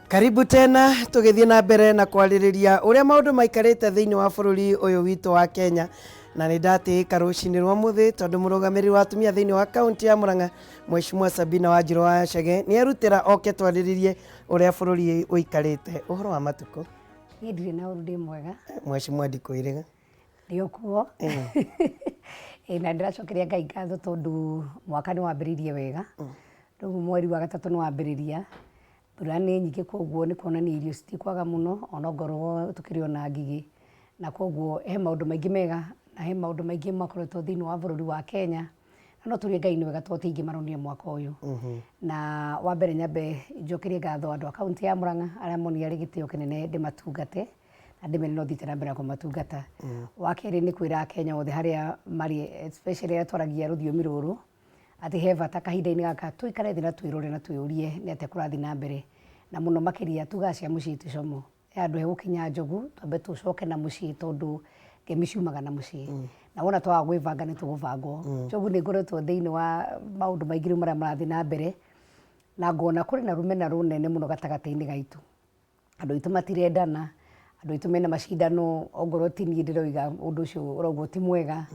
Karibu tena tugithie na mbere na kwaririria uria maundu maikarite thiini wa bururi uyu witu wa Kenya na ni ndatiika rucini rwa muthi tondu murugamiriri wa atumia thiini wa kaunti ya Murang'a Mheshimiwa Sabina Chege ni erutira oke twariririe uria bururi uikarite. Uhoro wa matuko? Ni ndire na urundi mwega. Mheshimiwa ndikuiriga. Ndio kuo. Na ndiracokeria Ngai ngatho tondu mwaka ni wambiririe wega. Riu mweri wa gatatu ni wambiriria. Mbura nĩ nyingĩ koguo nĩ kuonania irio citikwaga muno ona ngorwo tukiri ona ngigi na koguo he maundu maingi mega na he maundu maingi makoretwo thiini wa bururi wa Kenya na no turie Ngai nĩ wega tũtingi maronie mwaka uyu. Na wa mbere nyambe njokerie ngatho andu a kaunti ya Murang'a aria monia gĩtĩo kĩnene ndĩmatungate na ndĩmene no thiĩte na mbere kũmatungata. Wa kerĩ nĩ kwĩra Kenya othe haria mari especially aria twaragia rũthiomi rũrũ ati he bata kahinda-inĩ gaka tuikare thĩ na twĩrore na twĩyũrie nĩ atĩa kũrathiĩ na mbere na muno makiria tugacia mucii ticomo andu he gukinya njogu twambe tucoke na mucii tondu ngemi ciumaga na mucii na wona twaga gwĩbanga nĩ tũgũbangwo. Njogu nĩ ngoretwo thĩinĩ wa maũndũ maingĩ rĩu marĩa marathiĩ na mbere na ngona kũrĩ na rũmena rũnene mũno gatagatĩ-inĩ gaitũ. Andũ aitũ matirendana, andũ aitũ mena macindano, ongorwo ti niĩ ndĩroiga ũndũ ũcio ũrauga ti mwega,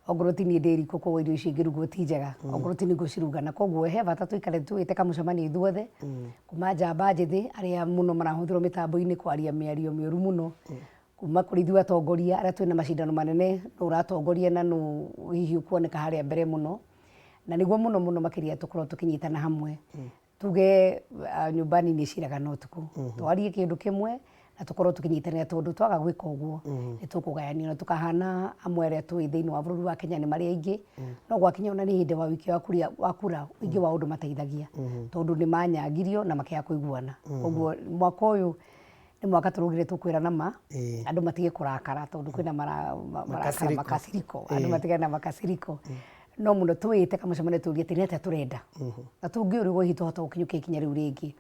ongorwo ti niĩ ndĩriko koguo irio icio ingĩrugwo ti njega, ongorwo ti niĩ ngũciruga. Na koguo he bata tũikare twĩte kamũcemanio ithuothe kuma njamba njĩthĩ arĩa mũno marahũthĩrwo mĩtambo-inĩ kwaria mĩario mĩũru mũno, kuma kũrĩ ithuĩ atongoria arĩa twĩna macindano manene nũ ũratongoria na nũ hihi ũkuoneka harĩa mbere mũno, na nĩguo mũno mũno makĩria tũkorwo tũkĩnyitana hamwe tuge nyũmba nini ĩciraga na ũtukũ, twarie kĩndũ kĩmwe na tukorwo tukinyitanĩra tondu twaga gwika uguo ni tukugayania na tukahana amwe aria twi thiini wa bururi wa Kenya ni mari aingi no gwakinya ona ni hindi wa wiki wa kura ingi wa undu mateithagia tondu ni manyagirio na makia kuiguana. Uguo mwaka uyu ni mwaka turugire tukwirana ma andu matige kurakara tondu kwina makasiriko andu matige na makasiriko no muno twite kamucemane tugie tini atia turenda na tungiurirwo hihi tuhota gukinyukia ikinya riu ringi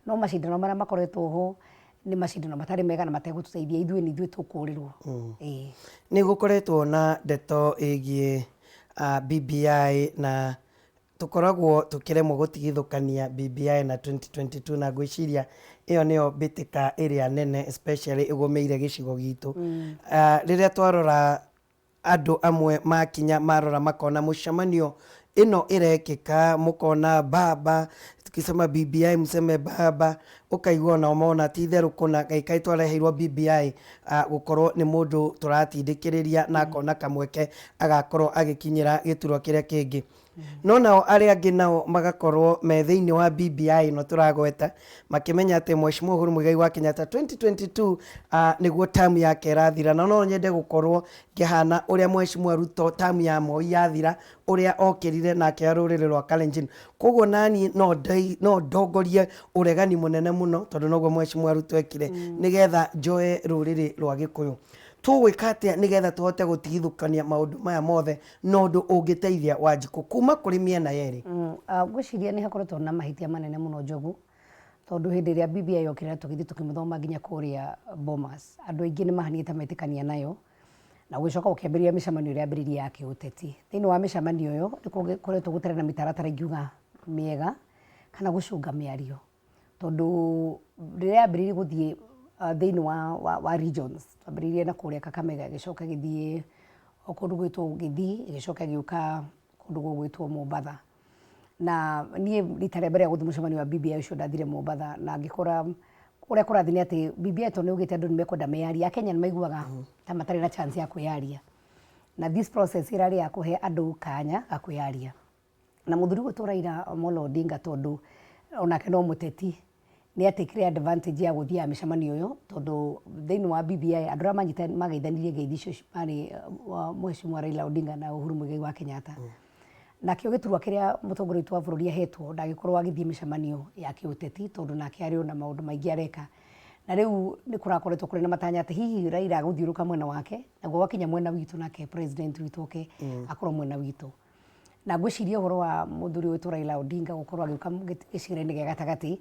no macindano maria makoretwo ho ni macindano matari mega na mategũtũteithia ithuĩ tũkũũrĩrwo. Nĩ gũkoretwo na ndeto ĩgiĩ BBI na tũkoragwo tũkĩremwo gũtigithũkania BBI na 2022 na ngwĩciria ĩyo nĩyo mbĩtĩka ĩrĩa nene especially ĩgũmĩire gĩcigo gitũ. Rĩrĩa twarora andũ amwe makinya marora makona mũcemanio ĩno ĩrekĩka mũkona baba tukisema BBI mseme baba ukaigua na umeona ti theru kuna kaikai twareheirwo BBI gukorwo nĩ mũndũ turatindĩkĩrĩria na akona kamweke agakorwo agĩkinyĩra gĩturwa kĩrĩa kĩngĩ. No nao arĩa angĩ nao magakorwo me thĩinĩ wa BBI no turagweta makimenya atĩ Mheshimiwa Uhuru Muigai wa Kenyatta 2022 nĩguo term yake ĩrathira na no nyende gũkorwo ngĩhana ũrĩa Mheshimiwa Ruto term ya Moi yathira ũrĩa okĩrire na akĩoya rũrĩrĩ rwa Kalenjin. Koguo nani no ndongorie ũregani mũnene mũno tondu noguo Mheshimiwa Ruto ekire nigetha njoe rũrĩrĩ rwa Gĩkũyũ. Tũgwĩka atĩa nigetha tũhote gũtigithũkania maũndũ maya mothe na ũndũ ũngĩteithia Wanjikũ kuma kũrĩ mĩena yerĩ? Ngwĩciria nĩ hakoretwo na mahĩtia manene mũno Njogu tondu hĩndĩ ĩrĩa BBI yokire tũgĩthiĩ tũkĩmĩthoma nginya kũrĩa Bomas, andũ aingĩ nĩ mahanĩte metĩkania nayo na gũcoka gũkĩambĩrĩria mĩcemanio ĩrĩa yambĩrĩirie ya kĩũteti. Thĩinĩ wa mĩcemanio ĩyo nĩ gũkoretwo gũtarĩ na mĩtaratara ingiuga mĩega kana gũcunga mĩario tondu rĩrĩa yambĩrĩirie gũthiĩ thĩinĩ wa regions twambĩrĩirie na kũrĩa Kameme gĩcoka gĩthiĩ kũndũ gwĩtwo Gĩthii gĩcoka gĩũka kũndũ gwĩtwo Mombatha. Na niĩ rita rĩa mbere gũthiĩ mũcemanio wa BBI ũcio ndathire Mombatha na ngĩkora ũrĩa kũrathiĩ nĩ atĩ BBI tondũ nĩ ugĩte andũ nĩ mekwenda meyaria, Akenya nĩ maiguaga ta matarĩ na chance ya kwĩyaria na this process ĩrarĩ ya kũhe andũ kanya ga kwĩyaria. Na mũthuri witũ Raila Amolo Odinga tondu onake no mũteti nĩ atĩkire advantage ya gũthiĩ mĩcemanio ĩyo tondu thĩinĩ wa BBI andũ arĩa mageithanirie ngeithi icio marĩ Mheshimiwa Raila Odinga na Uhuru Muigai wa Kenyatta. Nakĩo gĩturwa kĩrĩa mũtongoria witũ wa bũrũri ahetwo ndagĩkorwo agĩthiĩ mĩcemanio ya kĩũteti tondu nake arĩ na maũndũ maingĩ areka. Na rĩu nĩ kũrakoretwo kũrĩ na matanya atĩ hihi Raila agũthiũrũka mwena wake naguo wakinya mwena witũ nake president witũ oke akorwo mwena witũ. Na ngwĩciria ũhoro wa mũthuri witũ Raila Odinga gũkorwo agĩũka gĩcigĩrĩra-inĩ gĩa gatagatĩ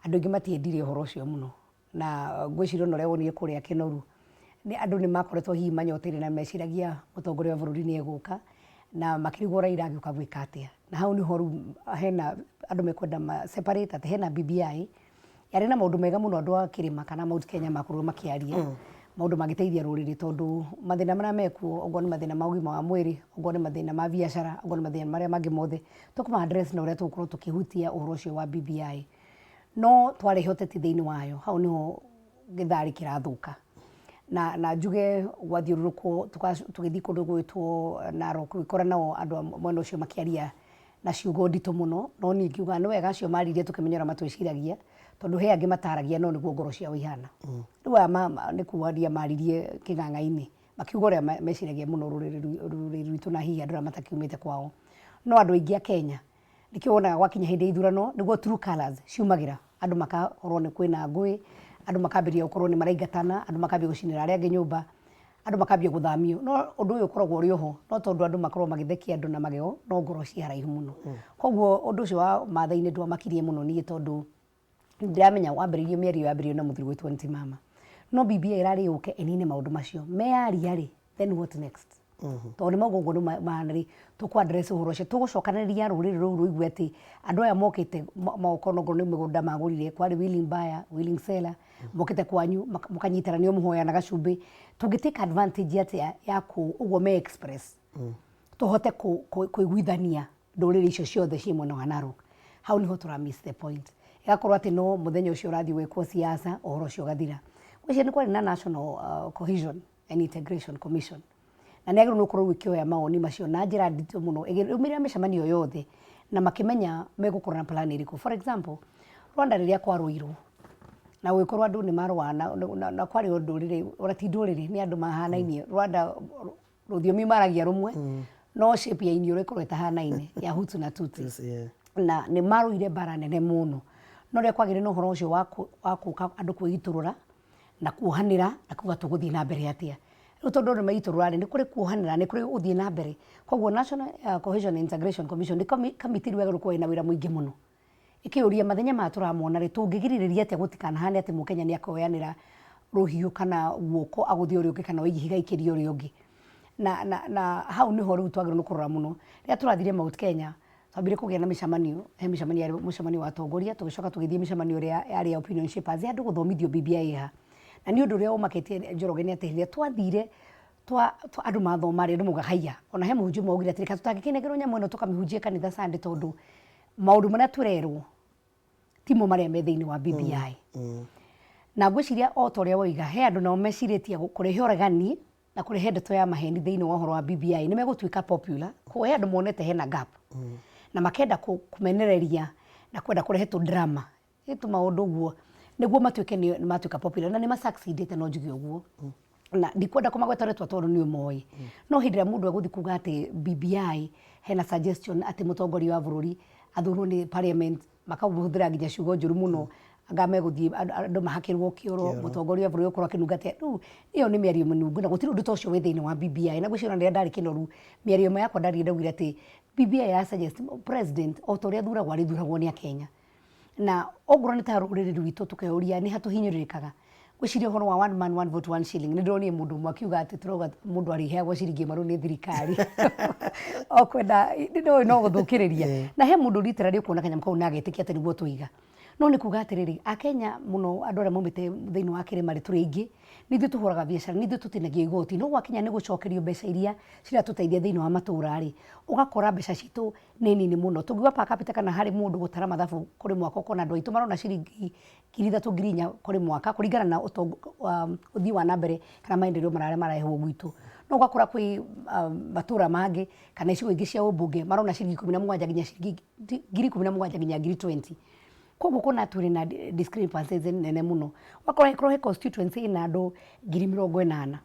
andũ aingĩ matiendire ũhoro ũcio mũno na ngwĩciria ona ũrĩa wonire kũrĩa Kĩnoru andũ nĩ makoretwo hihi manyoteire na meciragia mũtongoria wa bũrũri nĩ egũka na makĩrigwo Raila agĩũka gwĩka atĩa. Na hau nĩho rĩu hena andũ mekwenda separate atĩ hena BBI yarĩ na maũndũ mega mũno andũ a kĩrĩma kana Mount Kenya makorwo makĩaria maũndũ mangĩteithia rũrĩrĩ tondũ mathĩna marĩa mekuo ogo nĩ mathĩna ma ũgima wa mwĩrĩ, ogo nĩ mathĩna ma biacara, ogo nĩ mathĩna marĩa mangĩ mothe tũkũma address na ũrĩa tũgũkorwo tũkĩhutia ũhoro ũcio wa BBI. No twarehe ũteti thĩinĩ wayo, hau nĩho gĩtharĩ kĩrathũka. Na njuge gwathiũrũrũkwo tũgĩthiĩ kũndũ gwĩtwo Narok gwĩkora nao andũ mwena ũcio makĩaria na ciugo nditũ mũno, no niĩ ngiuga nĩ wega acio maririe tũkĩmenya ũrĩa matwĩciragia tondũ he angĩ mataragia no nĩguo ngoro ciao ihana. Rĩu aya nĩ kuaria maririe kĩng'ang'a-inĩ makiuga ũrĩa meciragia mũno rũrĩrĩ rwitũ na hihi andũ arĩa matakiumĩte kwao. No andũ aingĩ a Kenya nĩkĩo wonaga gwakinya hĩndĩ ya ithurano nĩguo true colours ciumagĩra, andũ makakorwo nĩ kwĩna ngũĩ, andũ makambĩrĩria gũkorwo nĩ maraingatana, andũ makambia gũcinĩra arĩa angĩ nyũmba, andũ makambia gũthamio. No ũndũ ũyũ ũkoragwo ũrĩ oho, no tondũ andũ makorwo magĩthekia andũ na magego, no ngoro ci haraihu mũno. Koguo ũndũ ũcio wa Maathai-inĩ ndwamakirie mũno niĩ tondũ ndiramenya wambĩrĩirio mĩario yambĩrĩirio na mũthuri witũ Ntimama. No BBI ĩrarĩ yũke ĩnine maũndũ macio. Meyaria rĩ, then what next? Tondũ nĩ mauga ũguo mahana rĩ, tũkũ address ũhoro ũcio, tũgũcokanĩrĩria rũrĩrĩ rũu rũigue atĩ andũ aya mokĩte magokorwo ongorwo nĩ mĩgũnda magũrire, kwarĩ willing buyer, willing seller, mokĩte kwanyu mũkanyitanĩra mũhoya na gacumbĩ, tũngĩtake advantage atĩa ya ũguo me express tũhote kũiguithania ndũrĩrĩ icio ciothe ciĩ mwena wa Narok. Hau nĩho tũra miss the point. Ĩgakorwo atĩ no mũthenya ũcio ũrathiĩ gwĩkwo siasa ũhoro ũcio ũgathira. Gwĩciria nĩ kwarĩ na National Cohesion and Integration Commission, na nĩ agĩrĩirwo gũkorwo gũkĩoya mawoni macio na njĩra nditũ mũno ĩgĩrũmĩrĩra mĩcemanio yothe na makĩmenya megũkorwo na plan ĩrĩkũ. For example, Rwanda rĩrĩa kwarũirwo na gũgĩkorwo andũ nĩ marũa na kwarĩ ndũrĩrĩ, ona ti ndũrĩrĩ, nĩ andũ mahanainie. Rwanda rũthiomi maragia rũmwe no shape ya iniũrũ ĩkorwo ĩtahanaine ya Hutu na Tutsi, na nĩ marũire mbara nene mũno. No rĩrĩa kwagĩrĩ na ũhoro ũcio wa kũka andũ kwĩgitũrũra na kuohanĩra na kuga tũgũthiĩ na mbere atĩa. Rĩu tondũ andũ maitũrũra nĩ kũrĩ kuohanĩra, nĩ kũrĩ gũthiĩ na mbere. Koguo National Cohesion and Integration Commission nĩ kamiti rĩu yagĩrĩirwo ĩna wĩra mũingĩ mũno ĩkĩũria mathenya maya tũramona rĩ, tũngĩgirĩrĩria atĩa gũtikanahane atĩ mũkenya nĩ akoyanĩra rũhiũ kana guoko agũthiĩ ũrĩa ũngĩ kana ihiga ikĩrie ũrĩa ũngĩ. Na hau nĩho rĩu twagĩrĩirwo nĩ kũrora mũno. Rĩrĩa tũrathire Mount Kenya twambire kũgĩa na mĩcemanio, he mĩcemanio yarĩ mũcemanio wa atongoria, tũgĩcoka tũgĩthiĩ mĩcemanio ĩrĩa yarĩ ya opinion shapers ya andũ gũthomithio BBI ha. Na nĩ ũndũ ũrĩa ũmakĩtie Njoroge nĩ atĩ rĩrĩa twathire andũ mathoma rĩ, andũ mauga haiya, ona he mũhunjia maugire atĩ reka tũtangĩkĩnengerwo nyamũ ĩno tũkamĩhunjie kanitha Sunday tondũ maũndũ marĩa tũrerwo timo marĩa me thĩinĩ wa BBI. Na ngwĩciria o ta ũrĩa woiga, he andũ nao mecirĩtie kũrehe ũregani na kũrehe ndeto ya maheni thĩinĩ wa ũhoro wa BBI nĩ megũtuĩka popular. Koguo he andũ monete hena gap na makenda kũmenereria na kwenda kũrehe tũdrama ĩtũ maũndũ ũguo nĩguo matuĩke nĩ matuĩka popular, na nĩ ma-succeedĩte no njuge ũguo. Na ndikwenda kũmagweta rĩtwa tondũ nĩ ũmoĩ, no hĩndĩ ĩrĩa mũndũ egũthiĩ kuga atĩ BBI hena suggestion atĩ mũtongoria wa bũrũri athurwo nĩ parliament, makahũthĩra nginya ciugo njũru mũno, anga megũthiĩ andũ mahakĩrwo kĩoro, mũtongoria wa bũrũri gũkorwo akĩnungatĩra. Rĩu ĩyo nĩ mĩario mĩnungu na gũtirĩ ũndũ ta ũcio wĩ thĩinĩ wa BBI. Na gwĩciria rĩrĩa ndarĩ kĩnoru mĩario ĩmwe yakwa ndarĩ ndaugire atĩ BBI ya suggest president o ta ũrĩa athuragwo arĩthuragwo nĩ Akenya. Na ongorwo nĩ ta rũrĩrĩ rwitũ tũkeũria nĩ hatũhinyĩrĩrĩkaga. Gwĩciria ũhoro wa one man one vote one shilling, nĩ ndĩronire mũndũ ũmwe akiuga atĩ tũrauga mũndũ arĩheagwo ciringi ĩmwe nĩ thirikari. O kwenda no gũthũkĩrĩria. Na he mũndũ literally ũkuona kanyamũ kau na agetĩkia atĩ nĩguo tũiga. No nĩ kuga atĩrĩrĩ, Akenya mũno andũ arĩa maumĩte thĩinĩ wa kĩrĩma rĩ, tũrĩ aingĩ nĩ ithuĩ tũhũraga biacara, nĩ ithuĩ tũtinagia igoti. No gwakinya nĩ gũcokerio mbeca iria ciratũteithia thĩinĩ wa matũũra rĩ, ũgakora mbeca citũ nĩ nini mũno. Tũngiuga per capita kana harĩ mũndũ gũtara mathabu kũrĩ mwaka ũkona andũ aitũ marona ciringi 3,000 kũrĩ mwaka kũringana na ũthii wa na mbere kana maendeleo marĩa marehwo gwitũ. No ũgakora kwĩ matũũra mangĩ kana icigo ingĩ cia ũmbunge marona ciringi 17 nginya ciringi 17,000 nginya 20,000. Koguo kuna tũrĩ na discrepancies nene mũno. Wakorwo he constituency ina andũ 80,000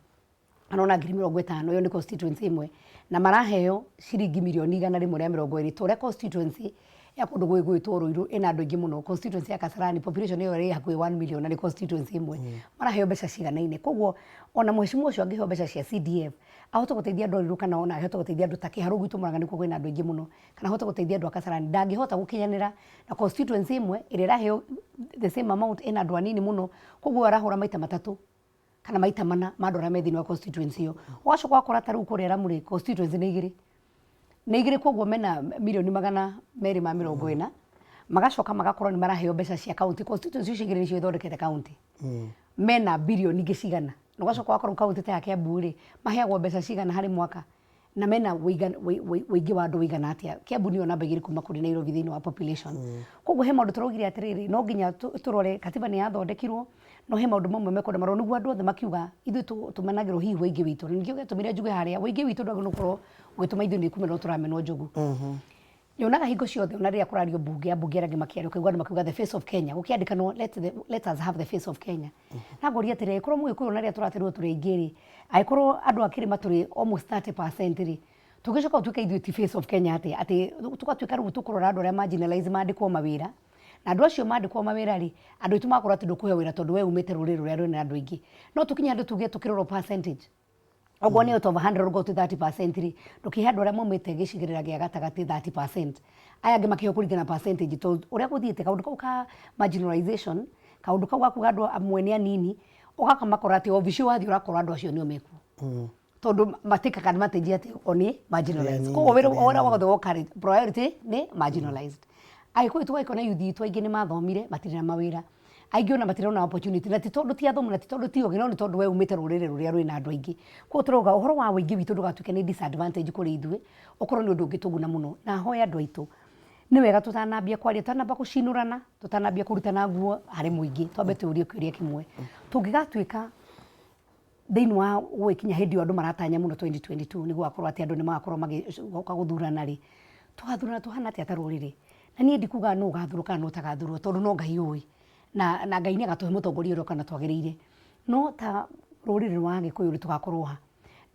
anona 50,000, iyo ni constituency imwe na maraheo ciringi milioni 120 tũrĩa constituency ya kũndũ gwĩtwo Rũirũ ina andũ aingĩ mũno. Constituency ya Kasarani population iyo ĩrĩ hakuhĩ 1 million na ni constituency imwe maraheo mbeca ciganaine. Koguo ona mheshimiwa ũcio angĩheo mbeca cia CDF ahote gũteithia andũ Rũirũ kana ona ahote gũteithia andũ ta Kĩharũ gwitũ Murang'a nĩkuo kwĩna andũ aingĩ mũno kana ahote gũteithia andũ a Kasarani, ndangĩhota gũkinyanĩra na constituency imwe ĩrĩa ĩraheo the same amount ina andũ anini mũno. Koguo arahũra maita matatũ kana maita mana ma andũ arĩa me thĩinĩ wa constituency iyo. Ũgacoka wakora ta rĩu kũrĩa Ramũrĩ constituency nĩ igĩrĩ. Koguo mena milioni 240 magacoka magakorwo ni maraheo mbeca cia county constituency icio igĩrĩ nicio ithondekete county mena birioni ingĩ cigana na ũgacoka wakorwo county ta ya Kiambu rĩ maheagwo mbeca cigana harĩ mwaka na mena wĩingĩ wa andũ wĩigana atĩa. Kiambu nĩyo namba igĩrĩ kuma kũrĩ Nairobi thĩinĩ wa population. Koguo he maũndũ tũraugire atĩrĩrĩ no nginya tũrore katiba nĩ yathondekirwo no he maũndũ mamwe mekũrĩa marwo nĩguo andũ othe makiuga ithuĩ tũmenagĩrwo hihi wĩingĩ witũ. Ningĩ ũgatũmĩra njuge harĩa wĩingĩ witũ ndwagĩrĩirwo gũkorwo ũgĩtũma ithuĩ nĩ kumena tũramenwo njogu. Nyonaga hingo ciothe ona rĩrĩa kũrario bunge arĩa makĩaria ũkaigua andũ makiuga the face of Kenya gũkĩandĩkanwo let us have the face of Kenya. Na ngoria atĩrĩrĩ korwo mũgĩkũyũ na rĩrĩa tũraterirwo tũrĩ aingĩ rĩ angĩkorwo andũ a kĩrĩma tũrĩ almost 30% rĩ tũgĩcoka gũtuĩka ithuĩ ti face of Kenya atĩ tũgatuĩka rĩu tũkũrora andũ arĩa marginalized mandĩkwo mawĩra na andũ acio mandĩkwo mawĩra rĩ andũ aitũ makorwo atĩ ndũkũheo wĩra tondũ we umĩte rũrĩrĩ rũrĩa rwĩna andũ aingĩ no tũkinya andũ tuge tũkĩrorwo percentage oguo nĩ out of 100 go to 30% rĩ ndũkĩhe andũ arĩa maumĩte gĩcigĩrĩra gĩa gatagatĩ 30%. Aya angĩ makĩheo kũringana percentage tondũ ũrĩa gũthiĩte kaũndũ kau ka marginalization kaũndũ kau gakuga andũ amwe nĩ anini ũgakamakora atĩ obici wathiĩ ũrakora andũ acio nĩo mekuo tondũ matĩkaga nĩmatenjia atĩ o nĩ marginalized. Koguo wĩra wothe woka rĩ priority nĩ marginalized. Agĩkũyũ tũgaikona youth itũ aingĩ nĩ mathomire matirĩ na mawĩra aingĩ ona matirĩ na opportunity na ti tondũ ti athomu na ti tondũ ti ũgĩ no nĩ tondũ we umĩte rũrĩrĩ rũrĩa rwĩna andũ aingĩ. Koguo tũrauga ũhoro wa wĩingĩ witũ ndũgatuĩke nĩ disadvantage kũrĩ ithuĩ ũkorwo nĩ ũndũ ũngĩtũguna mũno. Na hoya andũ aitũ nĩ wega tũtanambia kwaria tũtanamba gũcinũrana tũtanambia kũrutana nguo harĩ mũingĩ twambe tũũrie kĩũria kĩmwe tũngĩgatuĩka thĩinĩ wa gũgĩkinya hĩndĩ ĩyo andũ maratanya mũno 2022 nĩguo akorwo atĩ andũ nĩ magakorwo magĩũka gũthurana rĩ tũgathurana tũhana atĩa ta rũrĩrĩ. Na niĩ ndikuga nũ ũgathurwo kana nũ ũtagathurwo tondũ no Ngai ũĩ na Ngai nĩ agatũhe mũtongoria ũrĩa kana twagĩrĩire no ta rũrĩrĩ rwa Gĩkũyũ rĩ tũgakorwo ha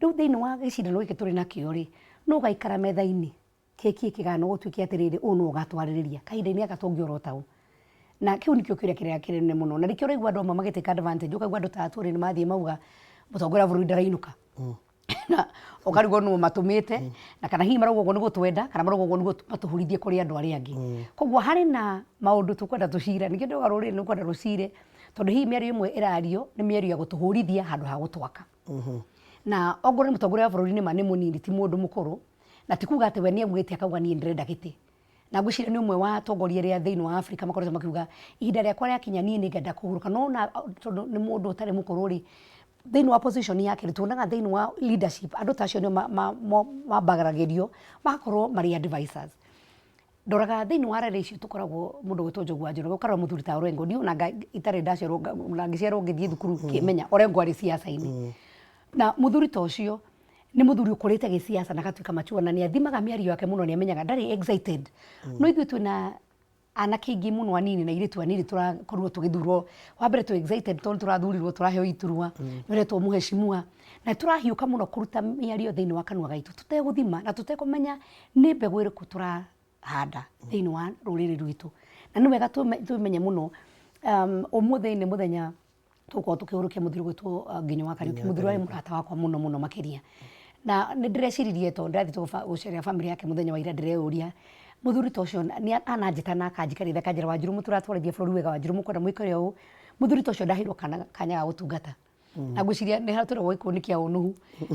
rĩu thĩinĩ wa gĩcindano gĩkĩ tũrĩ nakĩo rĩ no ũgaikara metha-inĩ kĩki kĩgano gũtuĩke atĩrĩrĩ ũũ nũ ũgatwarĩrĩria kahinda-inĩ aka tũngĩorota ũũ. Na kĩu nĩkĩo kĩrĩa kĩnene mũno na nĩkĩo ũraigua andũ amwe magĩtĩka advantage ũkaigua andũ ta atũrĩ nĩ mathiĩ mauga mũtongoria wa bũrũri ndarainũka na ũkarigwo nũ matũmĩte na kana hihi marauga ũguo nĩ gũtwenda kana marauga ũguo nĩ matũhurithie kũrĩ andũ arĩa angĩ. Koguo harĩ na maũndũ tũkwenda tũcira ningĩ ndauga rũrĩrĩ nĩ ũkwenda rũcire tondũ hihi mĩario ĩmwe ĩrario nĩ mĩario ya gũtũhũrithia handũ ha gũtwaka. Na ongorwo nĩ mũtongoria wa bũrũri nĩ ma nĩ mũnini ti mũndũ mũkũrũ na ti kuga atĩ we nĩ amugĩte akauga niĩ ndĩrenda gĩtĩ. Na ngwĩciria nĩ ũmwe wa atongoria arĩa thĩinĩ wa Afrika makoretwo makiuga ihinda rĩakwa rĩakinya niĩ nĩ ngenda kũhurũka no na tondũ nĩ mũndũ ũtarĩ mũkũrũ rĩ thĩinĩ wa position yake tuonaga thĩinĩ wa leadership andũ ta acio nĩo mambagaragĩrio magakorwo marĩ advisors. Ndoraga thĩinĩ wa rĩrĩ icio tũkoragwo mũndũ gwĩtwo Njogu wa Njoroge ũkarora mũthuri ta Orengo ndiũ na itarĩ ndaciarwo na ngĩciarwo ngĩthiĩ thukuru kĩmenya Orengo arĩ siasa-inĩ na mũthuri ta ũcio nĩ mũthuri ũkũrĩte gĩsiasa na agatuĩka mature na nĩ athimaga mĩario yake mũno nĩ amenyaga ndarĩ excited. No ithuĩ twĩna anake aingĩ mũno anini na airĩtu anini tũrakorirwo tũgĩthurwo wa mbere tũ excited tondũ tũrathurirwo tũraheo iturwa nĩũretwo mũhecimua na tũrahiũka mũno kũruta mĩario thĩinĩ wa kanua gaitũ tũtegũthima na tũtekũmenya nĩ mbegũ ĩrĩkũ tũrahanda thĩinĩ wa rũrĩrĩ rwitũ. Na nĩ wega tũmenye mũno ũmũthĩ nĩ mũthenya tũkorwo tũkĩhũrũkia mũthuri gwĩtwo Nginyo wa Kariuki mũthuri warĩ mũrata wakwa mũno mũno makĩria na nĩ ndĩreciririe tondũ ndathii gũcerera famĩlĩ yake mũthenya wa ira ndĩreyũria mũthuri ta ũcio ananjĩta na akanjĩkarĩria akanjĩra Wanjiru mũtũratwarithia bũrũri wega Wanjiru mũkwenda mũikare ũũ mũthuri ta ũcio ndaheirwo kanya ga gũtungata na ngwĩciria nĩ hatũragwo gĩkũnĩkia ũnũhu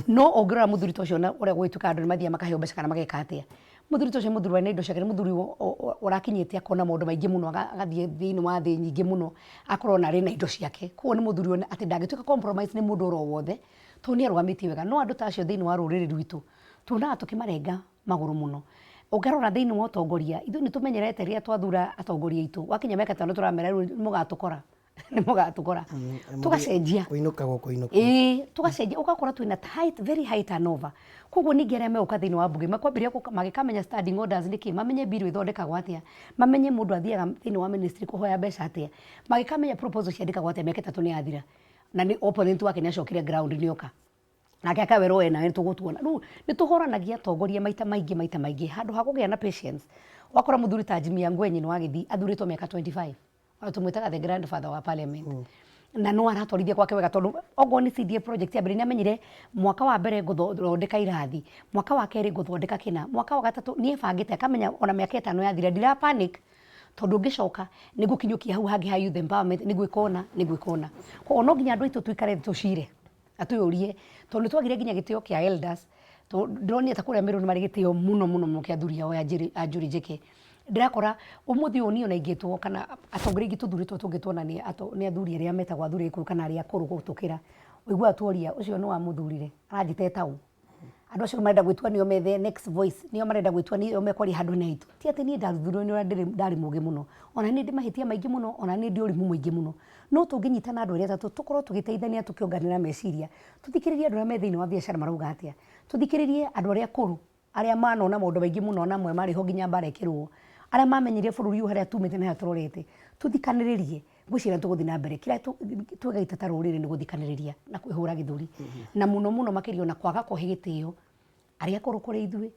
no ũngĩrora mũthuri ta ũcio ũrĩa gwĩtuĩka andũ nĩ mathiaga makaheo mbeca kana mageka atĩa mũthuri ta ũcio mũthuri wa indo ciake nĩ mũthuri ũrakinyĩte akona maũndũ maingĩ mũno agathiĩ thĩinĩ wa thĩ nyingĩ mũno akorwo na arĩ na indo ciake. Koguo nĩ mũthuri atĩ ndangĩtuĩka compromise nĩ mũndũ oro wothe tondũ nĩ arũgamĩtie wega no andũ ta acio thĩinĩ wa rũrĩrĩ rwitũ tuonaga tũkĩmarenga magũrũ mũno. Ũngarora thĩinĩ wa ũtongoria ithuĩ nĩ tũmenyerete rĩrĩa twathura atongoria aitũ wakinya mĩaka 5 tũramera rĩu nĩ mũgatũkora nĩ mũgatũkora tugacenjia kũinũka gũkũinũka tugacenjia ũgakora twĩna very high turnover. Koguo ningĩ arĩa megũka thĩinĩ wa mbunge makwambĩrĩria magĩkamenya standing orders nĩkĩ mamenye bill ĩthondekagwo atĩa mamenye mũndũ athiaga thĩinĩ wa ministry kũhoya mbeca atĩa magĩkamenya proposal ciandĩkagwo atĩa mĩaka 3 nĩ yathira na nĩ opponent wake nĩ acokire ground nĩ oka nake akawerwo we nawe nĩ tũgũtuona. Rĩu nĩ tũhoranagia atongoria maita maingĩ handũ ha kũgĩa na patience. Wakora mũthuri ta Jimmy Angwenyi nĩ wagĩthiĩ athurĩtwo mĩaka 25 tũmwĩtaga the grandfather wa parliament na no aratwarithia gwake wega tondũ ogo nĩ CDA project ya mbere nĩ amenyire mwaka wa mbere gũthondeka irathi mwaka wa kerĩ gũthondeka kĩna mwaka wa gatatũ nĩ ebangĩte akamenya ona mĩaka 5 yathira ndira panic tondũ ngĩcoka nĩ gũkinyũkia hau hangĩ ha youth empowerment nĩ gwĩka ũna. Koguo no nginya andũ aitũ tuikare tũcire atũyũrie tondũ twagire nginya gĩtĩo kĩa elders ndĩronire ta kũrĩa Meru nĩ marĩ gĩtĩo mũno kĩa athuri ao a Njuri Njeke ndirakora umuthi uyu ni ona ingitwo kana atongoria ingi tuthuritwo tungitwona ni athuri aria metagwo athuri ikuru kana aria akuru gutukira uigua tuoria ucio ni wa muthurire aranjiteta u andu acio marenda gwitwa nio methe next voice nio marenda gwitwa nio mekwaria handu na itu ti ati ni ndathuthurwo ni ndari mugi muno ona ni ndi mahitia maingi muno ona ni ndi urimu muingi muno no tunginyitana andu aria tatu tukorwo tugiteithania tukionganira meciria tuthikiririe andu aria me thiini wa biacara marauga atia tuthikiririe andu aria akuru aria manona maundu maingi muno na amwe mari ho nginya mbara ikirwo aria mamenyire bururi haria tumite na haria turorete tuthikaniririe ngwicira tuguthi na mbere kira twegaita ta ruriri ni guthikaniriria na kwihura githuri na muno muno makirio na kwaga kuhe gitio aria akuru kuri ithui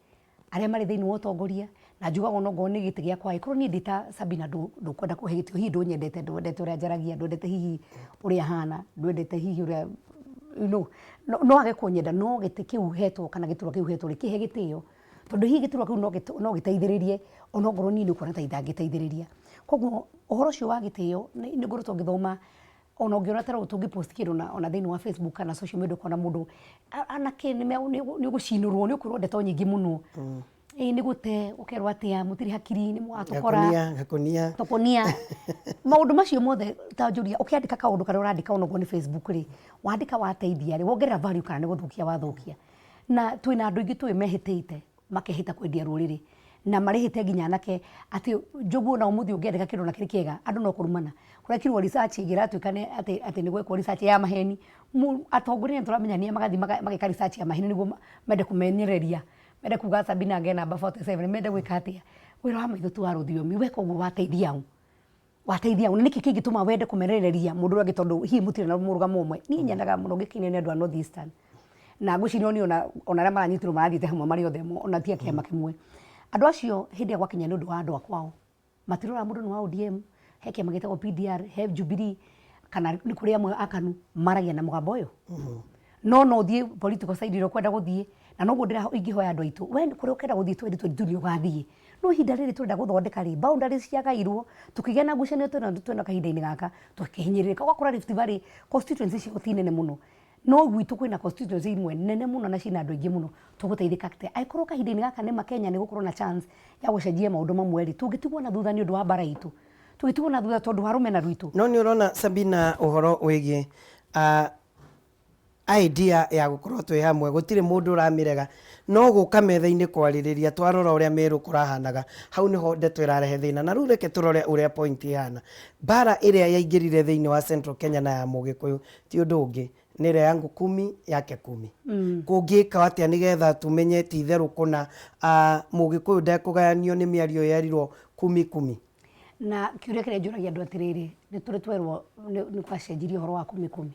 aria mari thiini wa utongoria na njugaga no ngo ni giti giakwa ikuru ni ndita Sabina ndukwenda kuhe gitio hihi ndunyendete ndwendete uria njaragia ndwendete hihi uria hana ndwendete hihi uria no age kunyenda no giti kiu hetwo kana giturwa kiu hetwo rikihe gitio tondu hihi giturwa kiu no giteithiririe ona ngoro ni kuona ta itangiteithiriria koguo uhoro cio wa gitio ni ngoro tungithoma ona ungiona tara utungi post kiru na ona thiini wa Facebook kana social media kona mundu anake ni gucinurwo ni ukurwo ndeto nyingi muno ni gute ukerwa atia mutiri hakiri ni mwatukora tukonia maundu macio mothe ta njuria ukiandika kaundu kana urandika ona ni Facebook ri wandika wateithia ri wongerera value kana ni guthukia wathukia na twina andu ingi twi mehitite makehita kwendia ruriri na marihite nginya nake ati njogu na umuthi ungiandika kindu na kiri kiega andu no kurumana kurekirwo research igiratwikane ati ni gwekwo research ya maheni atongoria turamenya ni magathi magika research ya maheni niguo mende kumenyereria mende kuga Sabina ngena number 47 mende gwika atia wira wa maitho tu aruthiomi weka uguo wateithia niki kingituma wende kumerereria mundu wangi tondu hihi mutire na murugamo umwe ni nyendaga muno gikinye ni andu a North Eastern na ngucinio ni ona aria maranyitirwo marathite hamwe mari othe ona tia kiama kimwe andu acio hindi gwakinya ni undu wa andu akwao matirora mundu ni wa ODM he kiama gitagwo PDR he Jubilee kana ni kuri amwe akanu maragia na mugambo uyu no thie political side ro kwenda guthie na noguo ndira ingihoya andu aitu we kuri ukenda guthie twendi ni ugathie no hinda riri turenda guthondeka ri boundaries ciagairwo tukigia na ngucanio twena kahinda-ini gaka tukihinyiririka gwakora Rift Valley constituency cio tinene muno no gwitu kwina constituency imwe nene muno na cina andu aingi muno tuguteithika kite aikorwo kahinda-ini gaka ni makenya ni gukorwo na chance ya gucenjia maundu mamwe ri tungitigwo na thutha ni undu wa bara itu tungitigwo na thutha tondu wa rumena rwitu no ni urona Sabina uhoro wigie idea ya gukorwo twi hamwe gutire mundu uramirega no guka metha-ini kwaririria twarora uria meru kurahanaga hau niho ndeto irarehe thina na riu reke turore uria point ihana bara iria yaingirire thiini wa Central Kenya na ya Mugikuyu ti undu ungi ni ria yangu 10 yake 10 kungika atia nigetha tumenye ti theru kuna Mugikuyu ndekugayanio ni miario yerirwo 10 na kiuria kiria njuragia andu atiriri ni turi twerwo ni kwacenjirie horo wa 10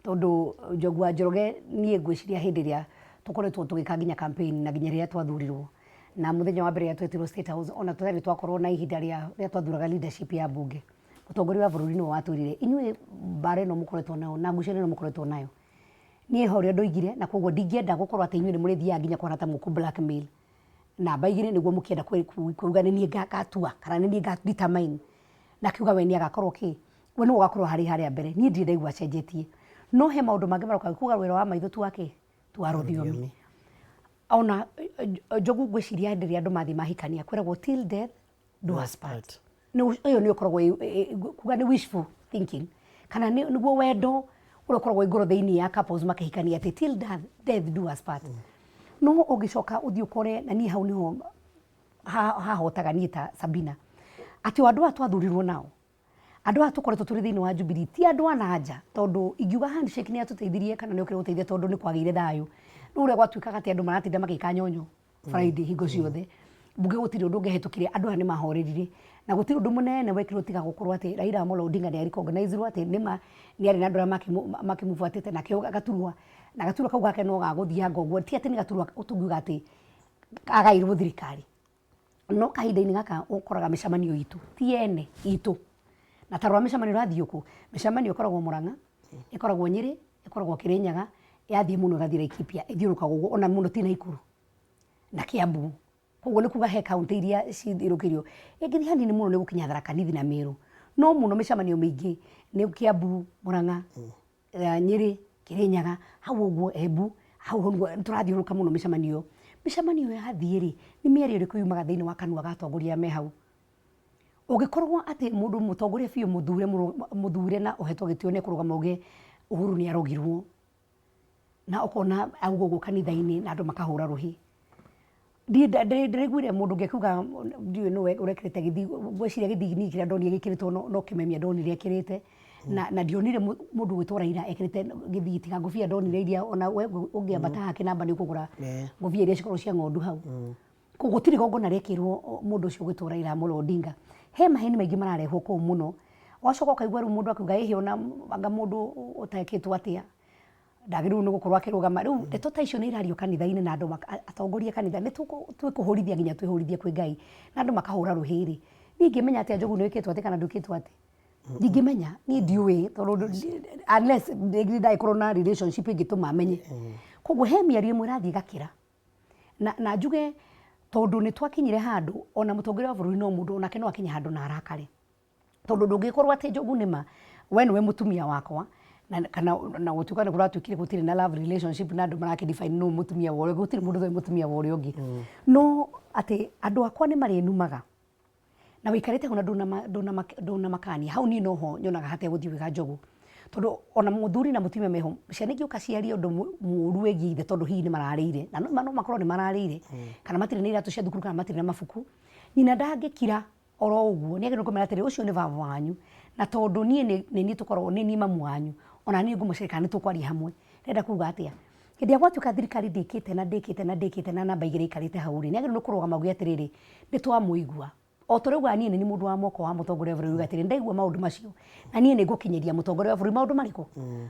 tondu Njogua Njoroge nie ngwiciria hindi iria tukoretwo tugika nginya campaign na nginya riria twathurirwo na muthenya wa mbere ya twetirwo State House ona twari twakorwo na ihinda ria twathuraga leadership ya bunge utongoria wa bururi ni watwirire inyue bare no mukoretwo nayo na ngucanio no mukoretwo nayo nie ho ria ndoigire na koguo ndingienda gukorwo ati inyue ni murithia nginya kwana ta muku blackmail na baigire niguo mukienda kuruga ni nie ngatua kana ni nie determine na kiuga we ni agakorwo ki we no ugakorwo haria mbere nie ndire ndaigua cenjetie no he maundu mangi maroka kuga wira wa maitho tu wake tu arothiomi ona Njogu ngwiciria hindi ria andu mathi mahikania kwiragwo till death do us part no uyo ni ukoragwo kuga ni wishful thinking kana niguo wendo urokoragwo igoro thiini ya couples makihikania ati till death do us part no ungicoka uthii ukore na ni hau niho hahotaga ni ta Sabina ati andu atwathurirwo nao andu atukoretwo turi thiini wa Jubilee ti andu ananja tondu ingiuga handshake ni atuteithirie kana ni ukire guteithia tondu ni kwageire thayu no uria gwatuikaga ati andu maratinda magika nyonyo Friday hingo ciothe mbuge gutiri undu ungehetukire andu aya ni mahorerire na gutiri undu munene wekirwo tiga gukorwo ati Raila Amolo Odinga ni recognize ati nima ni ari na andu makimufuatite na kio gaturwa na gaturwa kau gake no gaguthia ngoguo ti ati ni gaturwa utungiuga ati agairwo thirikari no kahinda-ini gaka ukoraga micamanio itu ti ene itu na tarwa micamanio rathiuku micamanio ikoragwo Murang'a ikoragwo Nyeri ikoragwo Kirinyaga yathie muno gathira Laikipia ithiuruka gugu ona muno ti Naikuru na Kiambu koguo ni kuga he kaunti iria cithirukirio ingithi hanini muno ni gukinya Tharaka Nithi na Meru no muno micamanio mingi ni Kiambu Murang'a Nyeri Kirinyaga hau uguo Embu hau tũrathiũrũrũka mũno mĩcemanio mĩcemanio yathiĩ rĩ nĩ mĩario ĩrĩkũ yumaga thĩinĩ wa kanua ga atongoria me hau. Ũngĩkorwo atĩ mũndũ mũtongoria biũ mũthure na ũhetwo gĩtĩo nĩ kũrũgama uge Uhuru nĩ arogirwo na ũkona auga ũguo kanitha-inĩ na andũ makahũra rũhĩ. Ndĩraiguire mũndũ ũngĩ akiuga ndiũĩ nũwe ũrekĩrĩte ngwĩciria gĩthigini kĩrĩa ndonire gĩkĩrĩtwo no Kameme ndonire ekĩrĩte na ndionire mũndũ gwĩtwo Raila ekĩrĩte gĩthigi tiga ngũbia ndonire iria ona we ũngĩambata hake namba nĩ ũkũgũra ngũbia iria cikorwo cia ng'ondu hau. Koguo gũtirĩ igongona rĩekĩrwo mũndũ ũcio gwĩtwo Raila Amolo Odinga. He maheni maingĩ mararehwo kũu mũno. Wacoka ũkaigua rĩu mũndũ akiuga ĩhĩ ona anga mũndũ ũtekĩtwo atĩa ndagĩrĩirwo nĩ gũkorwo akĩrũgama. Rĩu ndeto ta icio nĩ irario kanitha-inĩ na andũ atongoria kanitha nĩ twĩkũhũrithia nginya twĩhũrithie kwĩ Ngai na andũ makahũra rũhĩ-rĩ. Niĩ ingĩmenya atĩa Njogu nĩ wĩkĩtwo atĩ kana ndwĩkĩtwo atĩ? Ndingĩmenya, niĩ ndiũĩ tondũ unless ndagĩkorwo na relationship ĩngĩtũma amenye. Koguo he mĩario ĩmwe ĩrathiĩ ĩgakĩra na njuge tondũ nĩ twakinyire handũ ona mũtongoria wa bũrũri no mũndũ onake no akinye handũ na arakare. Tondũ ndũngĩkorwo atĩ Njogu nĩma we nĩwe mũtumia wakwa kana na gũtuĩka nĩ kũratuĩkire gũtirĩ na love relationship na andũ marakĩdefine no mũtumia wa ũrĩa gũtirĩ mũndũ ũyũ mũtumia wa ũrĩa ũngĩ. No atĩ andũ akwa nĩ marĩnumaga na wĩikarĩte hau na ndũnamakania hau niĩ noho nyonaga hategũthiĩ wĩga Njogu. Tondũ ona mũthuri na mũtumia meho ciana ingĩũka ciarie ũndũ mũũru wĩgiĩ ithe tondũ hihi nĩ mararĩire na no makorwo nĩ mararĩire kana matirĩ na iratũ cia thukuru kana matirĩ na mabuku. Nyina ndangĩkira oro ũguo nĩ agĩrĩirwo kũmera atĩrĩ ũcio nĩ baba wanyu na tondũ niĩ nĩ tũkoragwo nĩ niĩ mamu wanyu ona niĩ ngũmũcaria kana nĩ tũkwaria hamwe. Ndĩrenda kuuga atĩa? Hĩndĩ ĩrĩa gwatuĩka thirikari ndĩkĩte na namba igĩrĩ ikarĩte hau rĩ nĩ agĩrĩirwo nĩ kũrũgama uge atĩrĩrĩ nĩ twamũigua. O tũrauga niĩ nĩ mũndũ wa moko wa mũtongoria wa bũrũri uga atĩrĩ ndaigua maũndũ macio na niĩ nĩ ngũkinyĩria mũtongoria wa bũrũri maũndũ marĩkũ?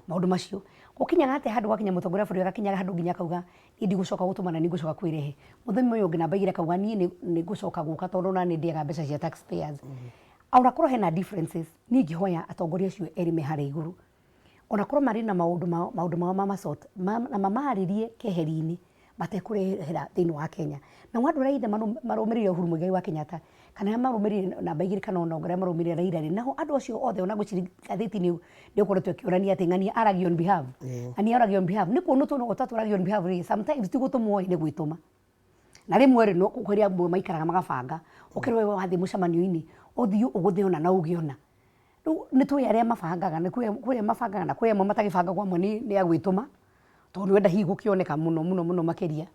Maũndũ macio. Gũkinyaga atĩa handũ gwakinya mũtongoria wa bũrũri agakinyaga handũ nginya akauga niĩ ndigũcoka gũtũma na nĩ ngũcoka kwĩrehe. Mũthenya ũyũ ũngĩ namba igĩrĩ akauga niĩ nĩ ngũcoka gũka tondũ na nĩ ndĩaga mbeca cia taxpayers. Ona korwo hena differences niĩ ingĩhoya atongoria acio erĩ me harĩa igũrũ. Ona korwo marĩ na maũndũ mao mamasort na mamarĩrie keheri-inĩ matekũrehera thĩinĩ wa Kenya. Na andũ arĩa ithe marũmĩrĩire Uhuru Muigai wa Kenyatta kana marũmĩrĩire namba igĩrĩ kana ona ũrĩa marũmĩrĩire Raila rĩ naho andũ acio othe ona gwĩciria gathĩti-inĩ nĩ ũkoretwo ĩkĩũrania atĩ ng'ania aragia on behalf. Ng'ania aragia on behalf nĩ kuona ũtatũ aragia on behalf rĩ sometimes ti gũtũmwo nĩ gwĩtũma. Na rĩmwe rĩ no kũrĩa andũ maikaraga magabanga ũkĩrwo wewe wathiĩ mũcemanio-inĩ ũthiĩ ũgũthe ona na ũgĩe ona. Rĩu nĩ tũĩ arĩa mabangaga na kũrĩa mabangaga na kũrĩa amwe matagĩbangagwo amwe nĩ agwĩtũma tondũ nĩwenda hihi gũkĩoneka mũno makĩria.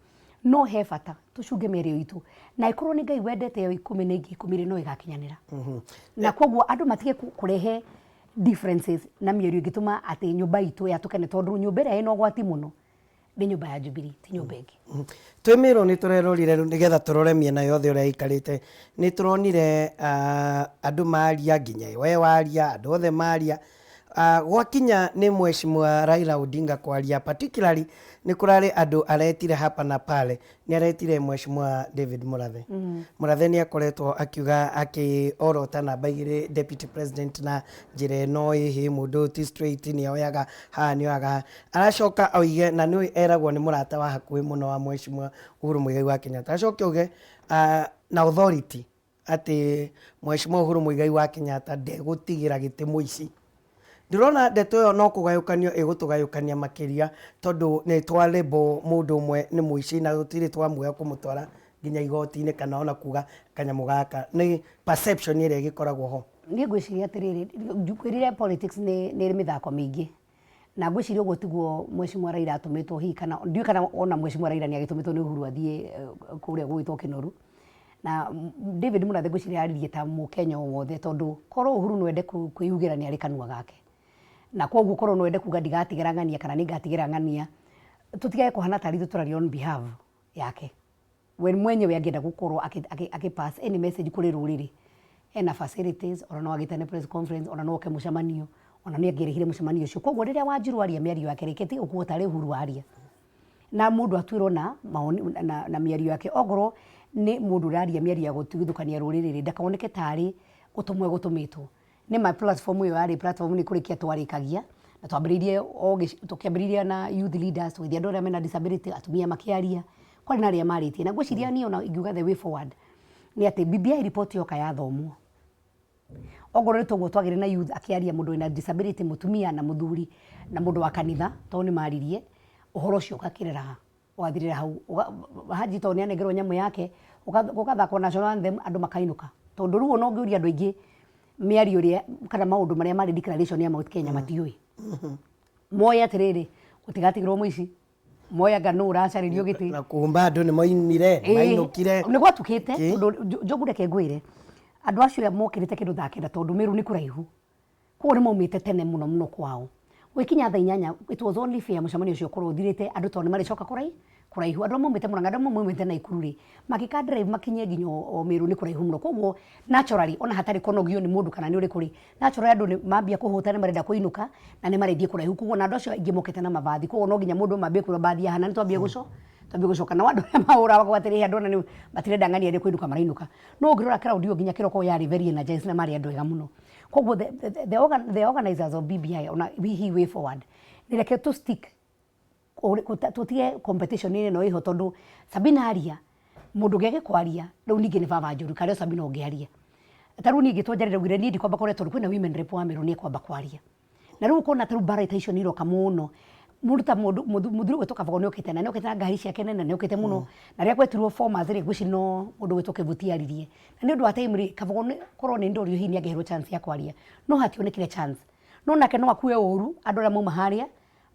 No he bata tũcunge mĩario itũ na ĩkorwo nĩ Ngai wendete yo 10 na ingĩ 10 no ĩgakinyanĩra. Na koguo andũ matige kũrehe differences na mĩario ĩngĩtũma atĩ nyũmba itũ yatũkane tondũ nyũmba ĩrĩa ĩna ũgwati mũno nĩ nyũmba ya Jubilee ti nyũmba ĩngĩ. Twĩmĩrwo nĩ tũrerorire nĩgetha tũrore mĩena yothe ũrĩa ĩikarĩte. Nĩ tũronire andũ maria nginya we waria andũ othe maria. Gwakinya nĩ Mheshimiwa Raila Odinga kwaria particularly nĩ kũrarĩ andũ aretire hapa na pale nĩ aretire Mheshimiwa David Murathe. Murathe nĩ akoretwo akiuga akĩorota namba igĩrĩ deputy president na njĩra ĩno ĩhĩ mũndũ ti straight nĩ oyaga haha nĩ oyaga aracoka oige na nĩ eragwo nĩ mũrata wa hakuhĩ mũno wa Mheshimiwa Uhuru Muigai wa Kenyatta acoke oige na authority atĩ Mheshimiwa Uhuru Muigai wa Kenyatta ndegũtigĩra gĩtĩ mũici. Ndĩrona ndeto ĩyo no kũgayũkanio ĩgũtũgayũkania makĩria tondũ nĩ twarebo mũndũ ũmwe nĩ mũici na gũtirĩ twamuoya kũmũtwara nginya igoti-inĩ kana ona kuga kanyamũ gaka nĩ perception ĩrĩa ĩgĩkoragwo ho. Niĩ ngwĩciria atĩrĩrĩ ngwĩrĩria politics nĩ ĩrĩ mĩthako mĩingĩ na ngwĩciria ũguo tiguo Mheshimiwa Raila atũmĩtwo hihi kana ndiũĩ kana ona Mheshimiwa Raila nĩ agĩtũmĩtwo nĩ Uhuru athiĩ kũrĩa gwĩtwo Kĩnoru. Na David Murathe ngwĩciria aririe ta mukenya wothe tondũ korwo Uhuru no ende kwĩyugĩra nĩ arĩ kanua gake. Na koguo korwo no ende kuga ndigatigĩra ng'ania kana nĩ ngatigĩra ng'ania tũtigage kũhana tarĩ tũtũraria on behalf yake. We mwenyewe angĩenda gũkorwo pass any message kũrĩ rũrĩrĩ ena facilities ona no agĩtane press conference ona no oke mũcemanio ona nĩ angĩrĩhire mũcemanio ũcio. Koguo rĩrĩa Wanjiru aria mĩario yake rĩkĩti ũkuo tarĩ Uhuru aria na mũndũ atuĩrwo na maoni na mĩario yake ongorwo nĩ mũndũ ũraria mĩario ya gũtigithũkania rũrĩrĩ ndakoneke tarĩ gũtũmwe gũtũmĩtwo. Nĩ my platform ĩyo yarĩ platform nĩ kũrĩkia twarĩkagia na twambĩrĩirie na youth leaders twĩthia andũ arĩa mena disability atumia makĩaria kwarĩ na arĩa marĩtie na ngwĩciria niĩ ona ingiuga the way forward nĩ atĩ BBI report yoka yathomwo ongorwo nĩ toguo twagĩrĩ na youth akĩaria mũndũ wĩna disability mũtumia na mũthuri na mũndũ wa kanitha tondũ nĩ maririe ũhoro ũcio ũgakĩrĩra wathirira hau haji to ni anegerwo nyamu yake ugathakwo national anthem andu makainuka tondu ruo no ngiuria andu aingi miario ria kana maundu maria mari declaration ya Mount Kenya matiui moya atiriri utigatigirwo muici moya ngano uracaririo giti na kumba andu ni moinire mainukire ni gwatukite tondu njogure ke ngwire andu acio mokirite kindu thakenda tondu Meru ni kuraihu ko ni maumite tene muno kwao wikinya tha 8 it was only fair mucemanio ucio korwo thirite andu to ni maricoka kuraihu andu maumite Murang'a andu maumite na Ikuru ri makika drive makinye nginyo o Meru ni kuraihu muno koguo naturally ona hatari konogio ni mundu kana ni uri kuri naturally andu ni mambia kuhuta ni marenda kuinuka na ni marendie kuraihu koguo na andu acio ingi mokete na mabathi koguo no nginya mundu mambie kura bathi ya hana ni twambie gucoka na andu maura bagwatiri andu na ni matirenda ng'ania ri kuinuka marainuka no ngirora crowd yo nginya kiroko yari very energized na mari andu ega muno koguo the organizers of BBI on a way forward nireke to stick tutie competition ni no iho tondu Sabina aria mundu gege kwaria riu ningi ni baba njuru kare Sabina ongearia taru ningi twajarire gwire ni ndikwamba kore tondu kwina women rep wa Meru ni kwamba kwaria na riu kona taru bara itation iroka muno muruta muthuru wetu kabago ni okite na ni okite na ngari ciake nene ni okite muno na ria kwetirwo formers ri guci no mundu wetu kivutiaririe na ni undu wa time ri kabago ni korwo ni ndorio hini ageherwo chance ya kwaria no hationekire chance no nake no akue uru andu ria mauma haria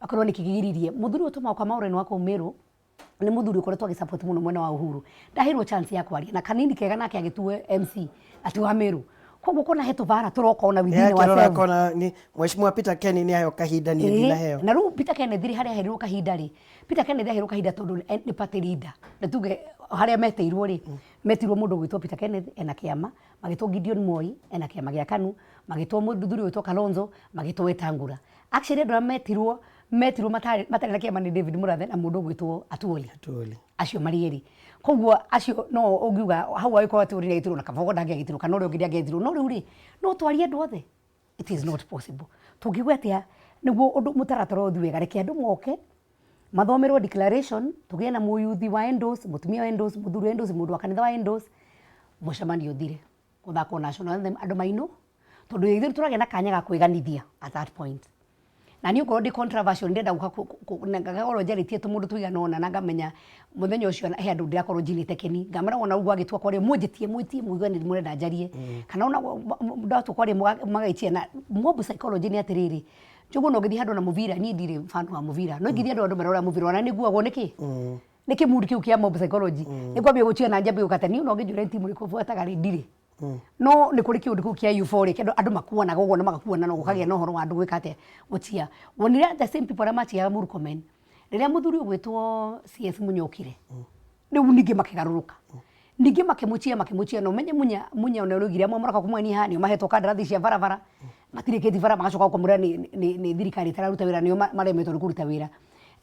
akorwo ni kigigiririe muthuru wetu mauka maureni wako Meru ni muthuru ukoretwo agisupport muno mwena wa Uhuru ndahirwo chance ya kwaria na kanini kega nake agitue MC ati wa Meru koguo kona hetu bara turoko na within wa self kona ni mheshimiwa Peter Ken ni ayo kahinda ni ndina heo na ru Peter Ken thiri haria herirwo kahinda ri Peter Ken thiri kahinda tondu ni party leader na tuge haria meteirwo ri metirwo mundu gwitwo Peter Ken ena kiama magitwo Gideon Moi ena kiama gia KANU magitwo muthuri witwo Kalonzo magitwo Wetangura actually andu metirwo matari na kiama ni David Murathe na mundu gwitwo Atuoli acio marieri koguo acio no ungiuga hau aiko ati uri naitirwo na kabogo ndange agitirwo kana uri ungiria agitirwo no riu ri no twari andu othe it is not possible tungigwa atia niguo undu mutaratara uthi wega reke andu moke mathomerwo declaration tugie na muyuthi wa endos mutumia wa endos muthuri endos mundu wa kanitha wa endos mucemanio thire kuthako national anthem andu maino tondu ithiru turage na kanya ga kwiganithia at that point na ni uko ndi controversial ndenda ngagakorwo njaritie tumundu tuiganona na ngamenya muthenya ucio he andu ndirakorwo njinite keni ngamara ona ugu agitwa kwari mwitie muigwe ni murenda njarie kana ona ndatu kwari magaichia na mob psychology ni atiriri njugu no githi handu na muvira ni ndire mfano wa muvira no githi andu marora muvira ona niguagwo niki niki mundu kiu kia mob psychology ni kwambia guchia na njambi ukatani no ngijure timu ri kufuataga ri ndire no ni kuri kiundu ku kia euphoric andu makuana gogo na magakuana no gukagia no horo wa andu gwikate gutia wonire the same people amatia Murkomen riria muthuri ugwitwo CS Munyokire riu ningi makigaruruka ningi makimuchia no menye munya ona rugiria mo maraka kumweni hani mahetwo kandarathi cia barabara matiriketi bara magacoka kwa mura ni thirikari tararuta wira nio maremetwo kuruta wira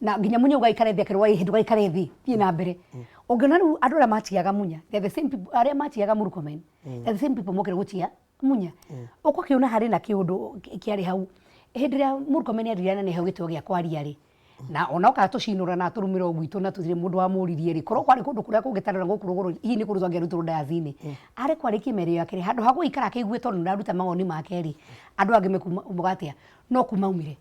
na nginya munya ugaikare thia kirwa hindu gaikare thi thie na mbere ongena riu andu aria matiaga munya the same people aria matiaga Murkomen the same people mokire gutia munya uko kiuna hari na kiundu kiari hau hindi ria Murkomen arirana ni hau gitwo gia kwaria ri na ona oka tucinura na turumiro gwitu na tuthire mundu wa muririe ri korwo kwari kundu kuria kungitarira gukuruguru hihi ni kurutwa ngerutu ndayazini ari kwari kimerio yake handu hagu ikara akiguitwo ndaruta mawoni make ri andu angi mugatia no kumaumire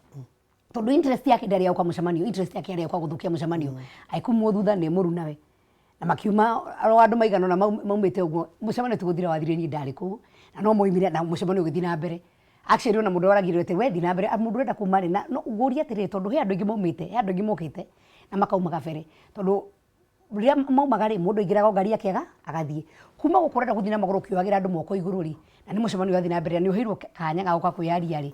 tondu interest yake ndari ya kwa mucemanio interest yake ari ya kwa guthukia mucemanio aikumwo thutha ni muru nawe na makiuma andu maigano na maumite uguo mucemanio tuguthira wathire ni ndari ku na no moimire na mucemanio ugithi na mbere actually ona mundu aragirwe te wethi na mbere mundu renda kumari na no uguria atiri tondu he andu ingi maumite he andu ingi mokite na makauma gabere tondu ria maumaga ri mundu ingiraga ngari akega agathie kuma gukorera guthina maguru kiwagira andu moko iguru ri na ni mucemanio wathi na mbere ni uhirwo kanya ga guka kwiaria ri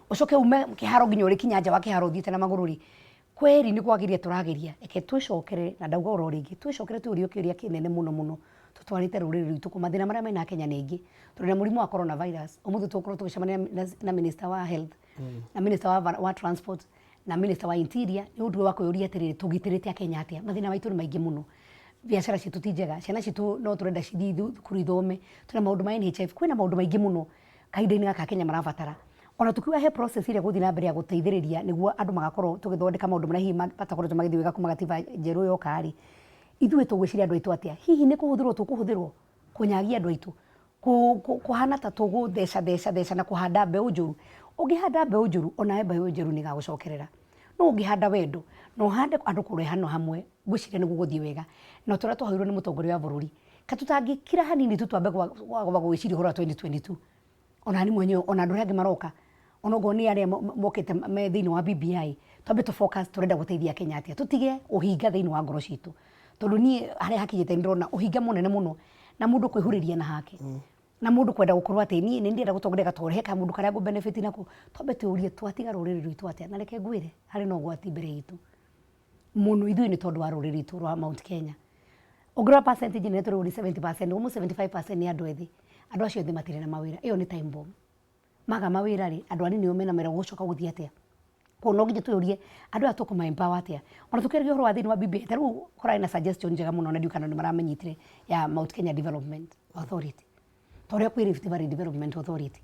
ucoke ume kiharo nginya uri kinyanja wa kiharo thiete na maguru ri kweri ni kwagiria turageria eke twicokere na ndauga oro ringi twicokere turio kiuria kinene muno tutwarite ruriri ritu kumathina maria mena Kenya ningi turina murimu wa coronavirus umuthu tukorwo tugicemania na minister wa health na minister wa transport na minister wa interior ni undu wa kuyuria atiriri tugitirite Kenya atia mathina maitu ni maingi muno biashara citu ti njega ciana citu no turenda cithi thukuru ithome tuna maundu ma NHF kwina maundu maingi muno kahinda-ini gaka Kenya marabatara ona tukiwa he process ile guthi na mbere ya guteithiriria niguo andu magakorwo tugithondeka maundu maria hihi batakorwo magithi wega kuma gatiba njeru yo kari ithuĩ tũgwĩciria andũ aitũ atia hihi nĩ kũhũthĩrwo kũnyagia andũ aitũ kuhana ta tũgũtheca na kũhanda mbeũ njũru ũngĩhanda mbeũ njũru ona mbeũ njũru nĩ gagũcokerera no ngihanda wendo no hande andu kurehano hamwe ngwiciria ni guguthie wega na turia twahairwo ni mutongoria wa bururi katutangikira hanini tutwambe gwa gwiciria horo 2022 ona ni mwenyewe ona andu angi maroka ona go ni aria mokete me thiini wa BBI twambe to focus turenda guteithia Kenya atia tutige uhinga thiini wa ngoro citu tondu ni haria hakinyite ndrona uhinga munene muno na mundu kwihuriria na hake na mundu kwenda gukorwo ati ni ndienda gutongoria gatore ka mundu karia go benefit nako twambe tuurie twatiga ruriri rwitu atia na reke ngwire hari no gwati mbere itu muno ithui ni tondu wa ruriri tu rwa Mount Kenya ogro percentage ni turu 70% almost 75% ni andu ethi andu acio ethi matire na mawira iyo ni time bomb maga mawira ri andu anini omena mera gucoka guthia atia kono nginya tuurie andu atuko ma empower atia ona tukirige horo wa thini wa BBI taru korai na suggestion njega muno na ndiukana ni maramenyitire ya Mount Kenya Development Authority toria kwi Rift Valley Development Authority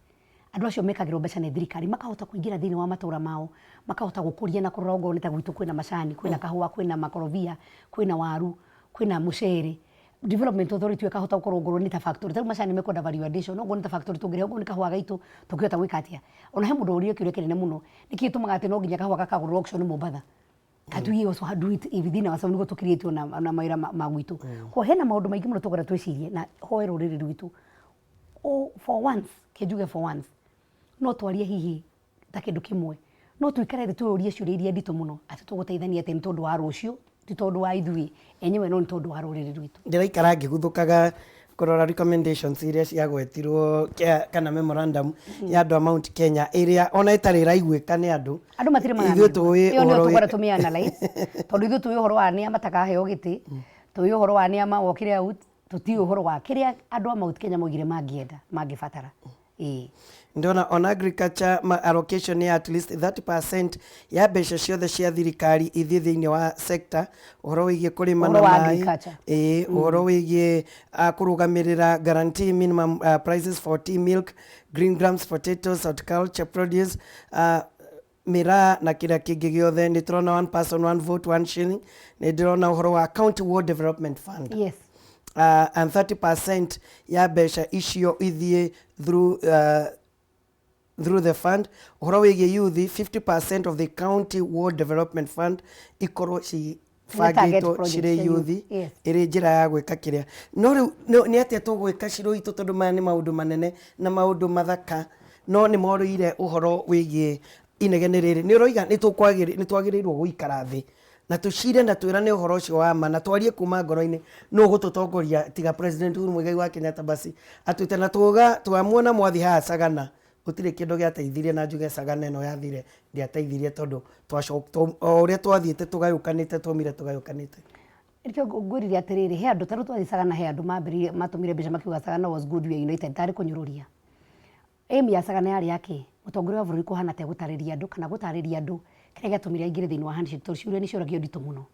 andu acio mekagirwo mbeca ni thirikari makahota kuingira thini wa matura mao makahota gukuria na kurora ngo ni ta gwitu kwina macani kwina kahua kwina makorobia kwina waru kwina mucere Development Authority ekahota gukorwo ngoro ni ta factory taru macani mekwenda value addition ngo ni ta factory tungire ngo ni kahua gaitu tukihota gwikatia ona he mundu urie kiure kinene muno nikitumaga ati no nginya kahua gakagurwo auction Mombasa katuye also do it within our sound go to create na maira magwitu ko hena maundu maingi muno tugora twicirie na hoe ruriri rwitu for once kejuge for once no twarie hihi ta kindu kimwe no tuikare thi tuurie ciuria iria nditu muno ati tuguteithania ati ntondu wa rucio ti tondu wa ithui enyewe no ntondu wa ruriri rwitu ndiraikara ngiguthukaga kurora recommendations iria ciagwetirwo kana memorandum ya andu a Mount Kenya iria ona itari raiguika ni andu matire magana ithuĩ tũĩ iyo no tugora tumia analyze tondu ithuĩ tũĩ uhoro wa ni amatakahe giti tũĩ uhoro wa ni ama wokire out tuti uhoro wa kiria andu a Mount Kenya moigire mangienda mangibatara ndona on agriculture allocation ya at least 30% ya mbeca ciothe cia thirikari ithi thiini wa sector uhoro wigie kurima na mai uhoro wigie kurugamirira guarantee minimum prices for tea, milk, green grams, potatoes, horticulture produce, mira na kira kingi giothe ni turona one person one vote one shilling ni ndĩrona uhoro wa county ward development fund yes and 30% ya mbeca icio ithie through the fund uhoro wigie youth 50% of the county ward development fund ikorwo fagito cire youth iri njira ya gwika kiria no riu ni atia tugwika ciro itu tondu maya ni maundu manene na maundu mathaka no ni moruire uhoro wigie inegene riri ni uroiga ni twagiriirwo guikara thi na tucire na twirane uhoro ucio wa ma na twarie kuma ngoro-ini no gututongoria tiga president Uhuru Muigai wa Kenyatta basi atwite na tuga twamuona mwathi ha Sagana utire kindu giateithirie na njuge Sagana eno yathire ndiateithirie tondu uria twathiite tugayukanite twomire tugayukanite irikio ngwiriria atiriri he andu taru twathi Sagana he andu matumire mbeca makiuga Sagana was good we united tari kunyururia emi ya Sagana yari yake mutongoria wa bururi kuhana te gutariria andu kana gutariria andu kiria giatumire ingire thiini wa handshake to ciuria ni ciuragio nditu muno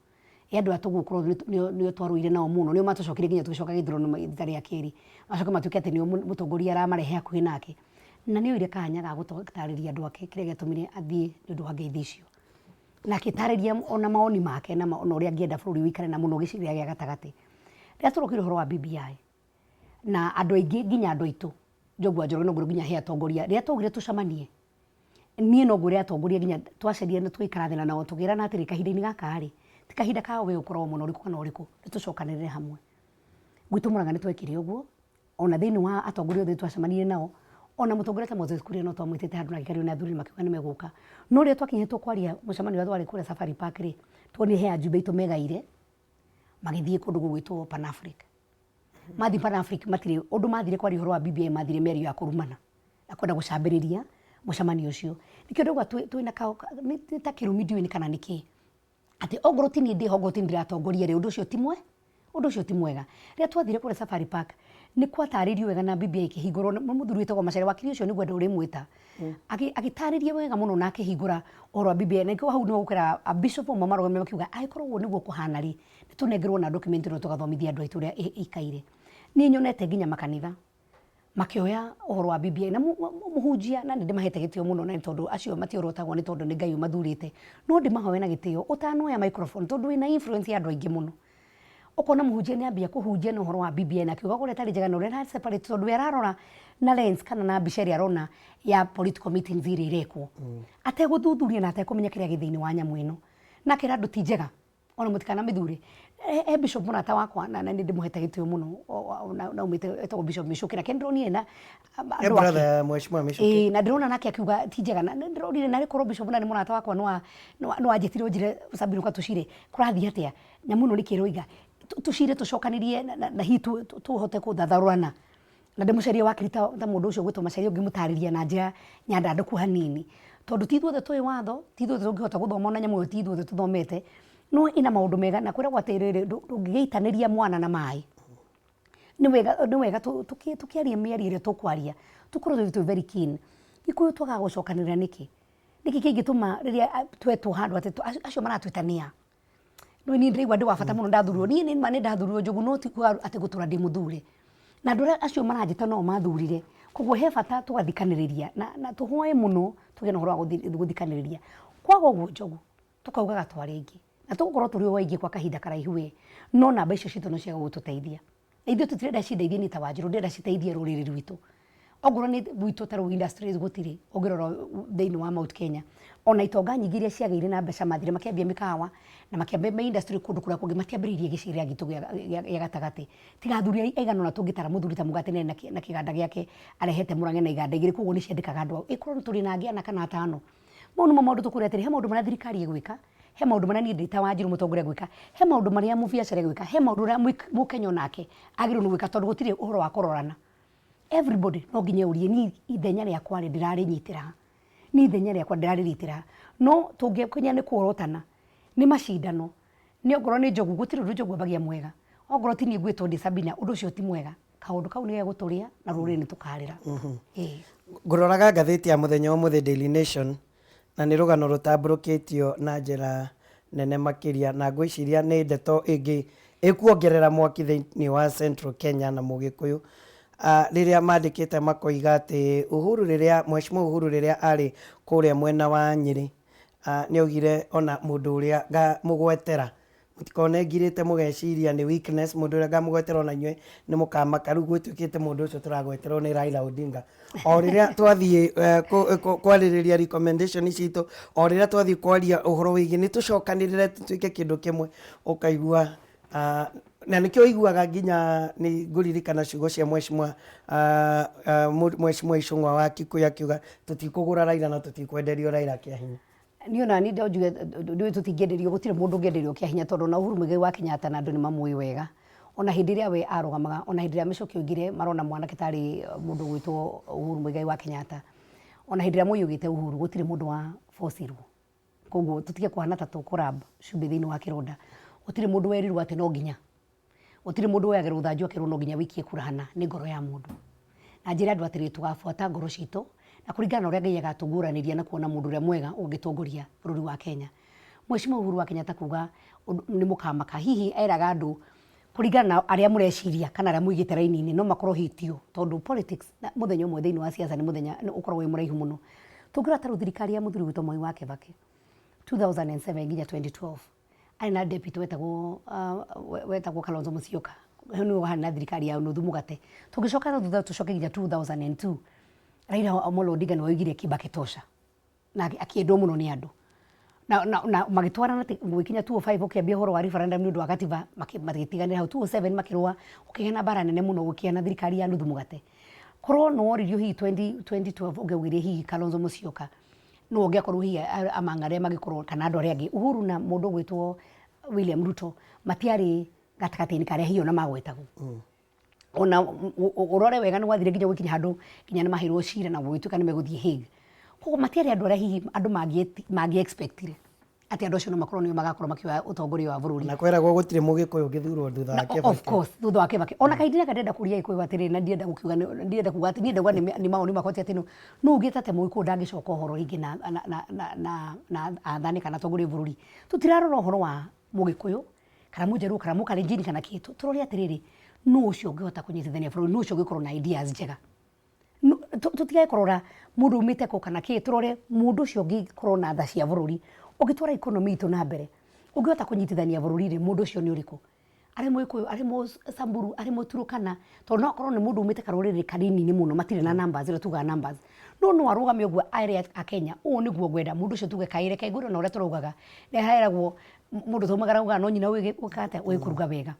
andu atugukorwo ni twaruire nao muno ni matocokire nginya tugicoka githurano itari ya kiri macoka matuke ati ni mutongoria aramarehe hakuhi nake na ni uire kanya ga gutariria andu ake kiria giatumire athie ndu wa ngeithi icio na kitariria ona maoni make na ona uria angienda bururi wikare na muno giciria gia gatagati ria turokire horo wa BBI na andu aingi nginya andu aitu Njogua Njoroge no nginya he atongoria ria tugire tucamanie nie no ngure atongoria nginya twaceria na twikara thina nao tugira na atiri kahinda-ini gaka ri ti kahinda ka we ukorwo muno riku kana uriku tucokanirire hamwe gwitu Murang'a ni twekire uguo ona thiini wa atongoria othe twacemanirie nao ona mutongoria ta Moses Kuria no twamwitite handu na gikari na athuri makiuga ni meguka no ria twakinyetwo kwaria mucemanio wa twari kure Safari Park ri twoni he ajumbe itu megaire magithie kundu gugwitwo Pan Africa mathi Pan Africa matire undu mathire kwaria horo wa BBI mathire merio ya kurumana na kwenda gucambiriria mucemanio ucio nikio ndauga twina ni ta kirumi ndiwini kana niki ati ogoro tini ndi hogo tindira atongoria ri undu ucio ti mwega ria twathire kure Safari Park ni kwataririo wega na BBI ikihingurwo muthuri witagwo Macere wakiri ucio ni gwenda uri mwita agitaririe wega muno na akihingura oro BBI na hau no gukira a bishop mo marogome makiuga aikorwo uguo niguo kuhana ri nitunengerwo na document no tugathomithia andu aitu ria ikaire ni nyonete nginya makanitha makioya uhoro wa BBI na muhunjia na ndimahete gitio muno na tondu acio matiorotagwo ni tondu ni Ngai mathurite no ndimahoe na gitio utanoya microphone tondu ina influence ya andu aingi muno ukona muhunjia ni ambia kuhunjia no horo wa BBI na kiuga gore tari njega no rena separate tondu ararora na lens kana na mbica ĩrĩa arona ya political meetings iria irekwo ategũthuthuria na atekũmenya kĩrĩa gĩthĩinĩ wa nyamũ ĩno na kĩra andũ ti njega ona mũtikana mĩthure Bishop Murate wakwa na nĩ ndĩmũhete gĩtĩo mũno na umĩte etagwo Bishop Mĩcuki na kendronire na brother mheshimiwa Mĩcuki na ndĩrona nake akiuga ti njega na ndĩronire na rĩkorwo Bishop na nĩ Murate wakwa no anjĩtire njire Sabiruka tucire kũrathiĩ atĩa nyamũ ĩno nĩ kĩroiga tucire tucokanĩrie na hihi tuhote kũthatharũrana na ndĩmũcaria wakirita ta mũndũ ũcio gwĩtwo macaria ũngĩmũtarĩria na njĩra nyandandũku hanini tondu ti ithuothe tũĩ watho ti ithuothe tũngĩhota gũthoma na nyamũ ĩyo ti ithuothe tũthomete no ina maũndũ mega na kwĩragwo atĩrĩrĩ ndũngĩgĩitanĩria mwana na maĩ nĩ wega tũkĩaria mĩario ĩrĩa tũkwaria tũkorwo twĩ very keen Gĩkũyũ twaga gũcokanĩrĩra nĩkĩ kĩngĩtũma rĩrĩa twetwo handũ atĩ acio maratwĩtania no niĩ ndĩraigua ndĩ wa bata mũno ndathurirwo niĩ nĩ ndathurirwo njogu no ti kuga atĩ gũtũra ndĩ mũthure na andũ acio maranjĩta no mathurire koguo he bata tũgathikanĩrĩria na tũhoe mũno tũgĩe na ũhoro wa gũthikanĩrĩria kwaga ũguo njogu tũkaugaga twarĩ aingĩ na tũgũkorwo tũrĩ o aingĩ kwa kahinda karaihu we no namba icio citũ no ciaga gũtũteithia ithuĩ tũtirenda cindeithie nĩ ta Wanjiru ndĩrenda citeithie rũrĩrĩ rwitũ ongorwo nĩ gwitũ ta rũu industries gũtirĩ ũngĩrora thĩinĩ wa Mount Kenya ona itonga nyingĩ iria ciagĩire na mbeca mathire makĩambia mĩkawa na makĩambia industry kũndũ kũrĩa kũngĩ matiambĩrĩirie gĩcĩrĩa gitũ gĩa gatagatĩ tiga athuri aigana ona tũngĩtara mũthuri ta Mũgate na kĩganda gĩake arehete Murang'a na iganda igĩrĩ koguo nĩ ciandĩkaga andũ ĩkorwo tũrĩ na angĩ ana kana atano mau nĩmo maũndũ tũkwĩra atĩrĩ he maũndũ marĩa thirikari ĩgwĩka he maũndũ marĩa niĩ ndĩ ta Wanjiru mũtongoria gwĩka he maũndũ marĩa mũbiacara gwĩka he maũndũ marĩa mũkenya nake agĩrĩirwo nĩ gwĩka tondũ gũtirĩ ũhoro wa kũrorana everybody no nginya ũrie ni ithenya rĩakwa rĩ ndĩrarĩnyitĩra ni ithenya rĩakwa ndĩrarĩnyitĩra no tũngĩkinya nĩ kuorotana nĩ macindano nĩ ongorwo nĩ njogu gũtirĩ ũndũ njogu ambagia mwega ongorwo ti niĩ ngwĩtwo ndĩ Sabina ũndũ ũcio ti mwega kaũndũ kau nĩ gĩgũtũrĩa na rũrĩrĩ nĩ tũkarĩra ngũroraga ngathĩti ya mũthenya wa mũthĩ Daily Nation na nĩ rũgano rũtambũrũkĩtio na njĩra nene makĩria na ngwĩciria nĩ ndeto ĩngĩ ĩkuongerera mwaki thĩinĩ wa Central Kenya na Mũgĩkũyũ rĩrĩa mandĩkĩte makoiga atĩ Mheshimiwa Uhuru rĩrĩa arĩ kũrĩa mwena wa Nyĩrĩ nĩ augire ona mũndũ ũrĩa ngamũgwetera mũtikone ngirĩte mũgeciria nĩ weakness mũndũ ũrĩa ngamũgwetera ona inyuĩ nĩ mũkamaka rĩu gwĩtuĩkĩte mũndũ ũcio tũragweterwo nĩ Raila Odinga o rĩrĩa twathiĩ kwarĩrĩria recommendation citũ o rĩrĩa twathiĩ kwaria ũhoro wĩgiĩ nĩ tũcokanĩrĩre tũtuĩke kĩndũ kĩmwe ũkaigua na nĩkĩo iguaga nginya nĩ ngũririkana ciugo cia Mheshimiwa Icũng'wa wa Kikuyu akiuga tũtikũgũra Raila na tũtikwenderio Raila kĩa hinya niĩ ona niĩ njuge ndũĩ tũtingĩenderio gũtirĩ mũndũ ũngĩenderio kĩa hinya tondũ na Uhuru Muigai wa Kenyatta na andũ nĩ mamũĩ wega ona hĩndĩ ĩrĩa we arũgamaga ona hĩndĩ ĩrĩa Mĩcuki oigire marona mwanake tarĩ mũndũ gwĩtwo Uhuru Muigai wa Kenyatta ona hĩndĩ ĩrĩa mũiyũgĩte Uhuru gũtirĩ mũndũ wa forcirwo koguo tũtige kũhana ta tũkũramba cumbĩ thĩinĩ wa kĩronda gũtirĩ mũndũ werirwo atĩ no nginya gũtirĩ mũndũ woyagĩrwo thanju akerwo no nginya wĩikie kura hana nĩ ngoro ya mũndũ na njĩra andũ atĩrĩ tũgabuata ngoro citũ na kũringana na ũrĩa Ngai agatũguũranĩria na kuona mũndũ ũrĩa mwega ũngĩtongoria bũrũri wa Kenya Mheshimiwa Uhuru wa Kenyatta kuga nĩ mũkamaka hihi eraga andũ kũringana na arĩa mũreciria kana arĩa mũigĩte raini-inĩ no makorwo hitio tondũ politics mũthenya ũmwe thĩinĩ wa siasa nĩ mũthenya ũkoragwo wĩ mũraihu mũno tũngĩrora ta rĩu thirikari ya mũthuri witũ Mwai wa Kibaki 2007 nginya 2012 arĩ na deputy wetagwo Kalonzo Musyoka nĩwe warĩ na thirikari ya nuthu mũgate tũngĩcoka thutha tũcoke nginya 2002 Raila Amolo Odinga nĩ waugire Kibaki tosha na akĩendwo mũno nĩ andũ na magĩtwarana gũkinya 2005 ũkĩambia ũhoro wa referendum nĩ ũndũ wa katiba magĩtiganĩra hau 2007 makĩrũa ũkĩgĩa na mbara nene mũno gũkĩgĩa na thirikari ya nuthu mũgate korwo no woririo hihi 2012 ũngĩaugire hihi Kalonzo Musyoka no ũngĩakorwo hihi amanga arĩa magĩkorwo kana andũ arĩa angĩ Uhuru na mũndũ gwĩtwo William Ruto matiarĩ gatagatĩ-inĩ karĩa hihi ona magwetagwo ona ũrore wega nĩ gwathire nginya gũkinya handũ nginya nĩ maheirwo cira na gũgĩtuĩka nĩ megũthiĩ Hague koguo matiarĩ andũ arĩa hihi andũ mangĩ expectire atĩ andũ acio no makorwo nĩo magakorwo makĩoya ũtongoria wa bũrũri na kweragwo gũtirĩ Mũgĩkũyũ ũngĩthurwo thutha wa Kibaki of course thutha wa Kibaki ona kaingĩ ndenda kũria Gĩkũyũ atĩrĩ na ndienda kuga atĩ niĩ ndauga nĩ mawoni makwa atĩ no ugĩte atĩ Mũgĩkũyũ ndangĩcoka ũhoro rĩngĩ na athani kana atongoria bũrũri tũtirarora ũhoro wa Mũgĩkũyũ kana Mũjaruo kana Mũkalenjin kana kĩtu tũrore atĩrĩrĩ no ũcio ũngĩhota kũnyitithania bũrũri no ũcio ũngĩkorwo na ideas njega tũtige kũrora mũndũ umĩte kũ kana kĩ tũrore mũndũ ũcio ũngĩkorwo na tha cia bũrũri ũngĩtwara economy itũ na mbere ũngĩhota kũnyitithania bũrũri rĩ mũndũ ũcio nĩ ũrĩkũ ari Muikuyu ari Samburu ari Turukana to no korwo ni mundu umite karorere kanini ni muno matire na numbers ira tuga numbers no arugame uguo area a Kenya u niguo gwenda mundu ucio tuge kaire kaiguru na uria turugaga ni hairagwo mundu tumagara uga no nyina wi ukate wi kuruga wega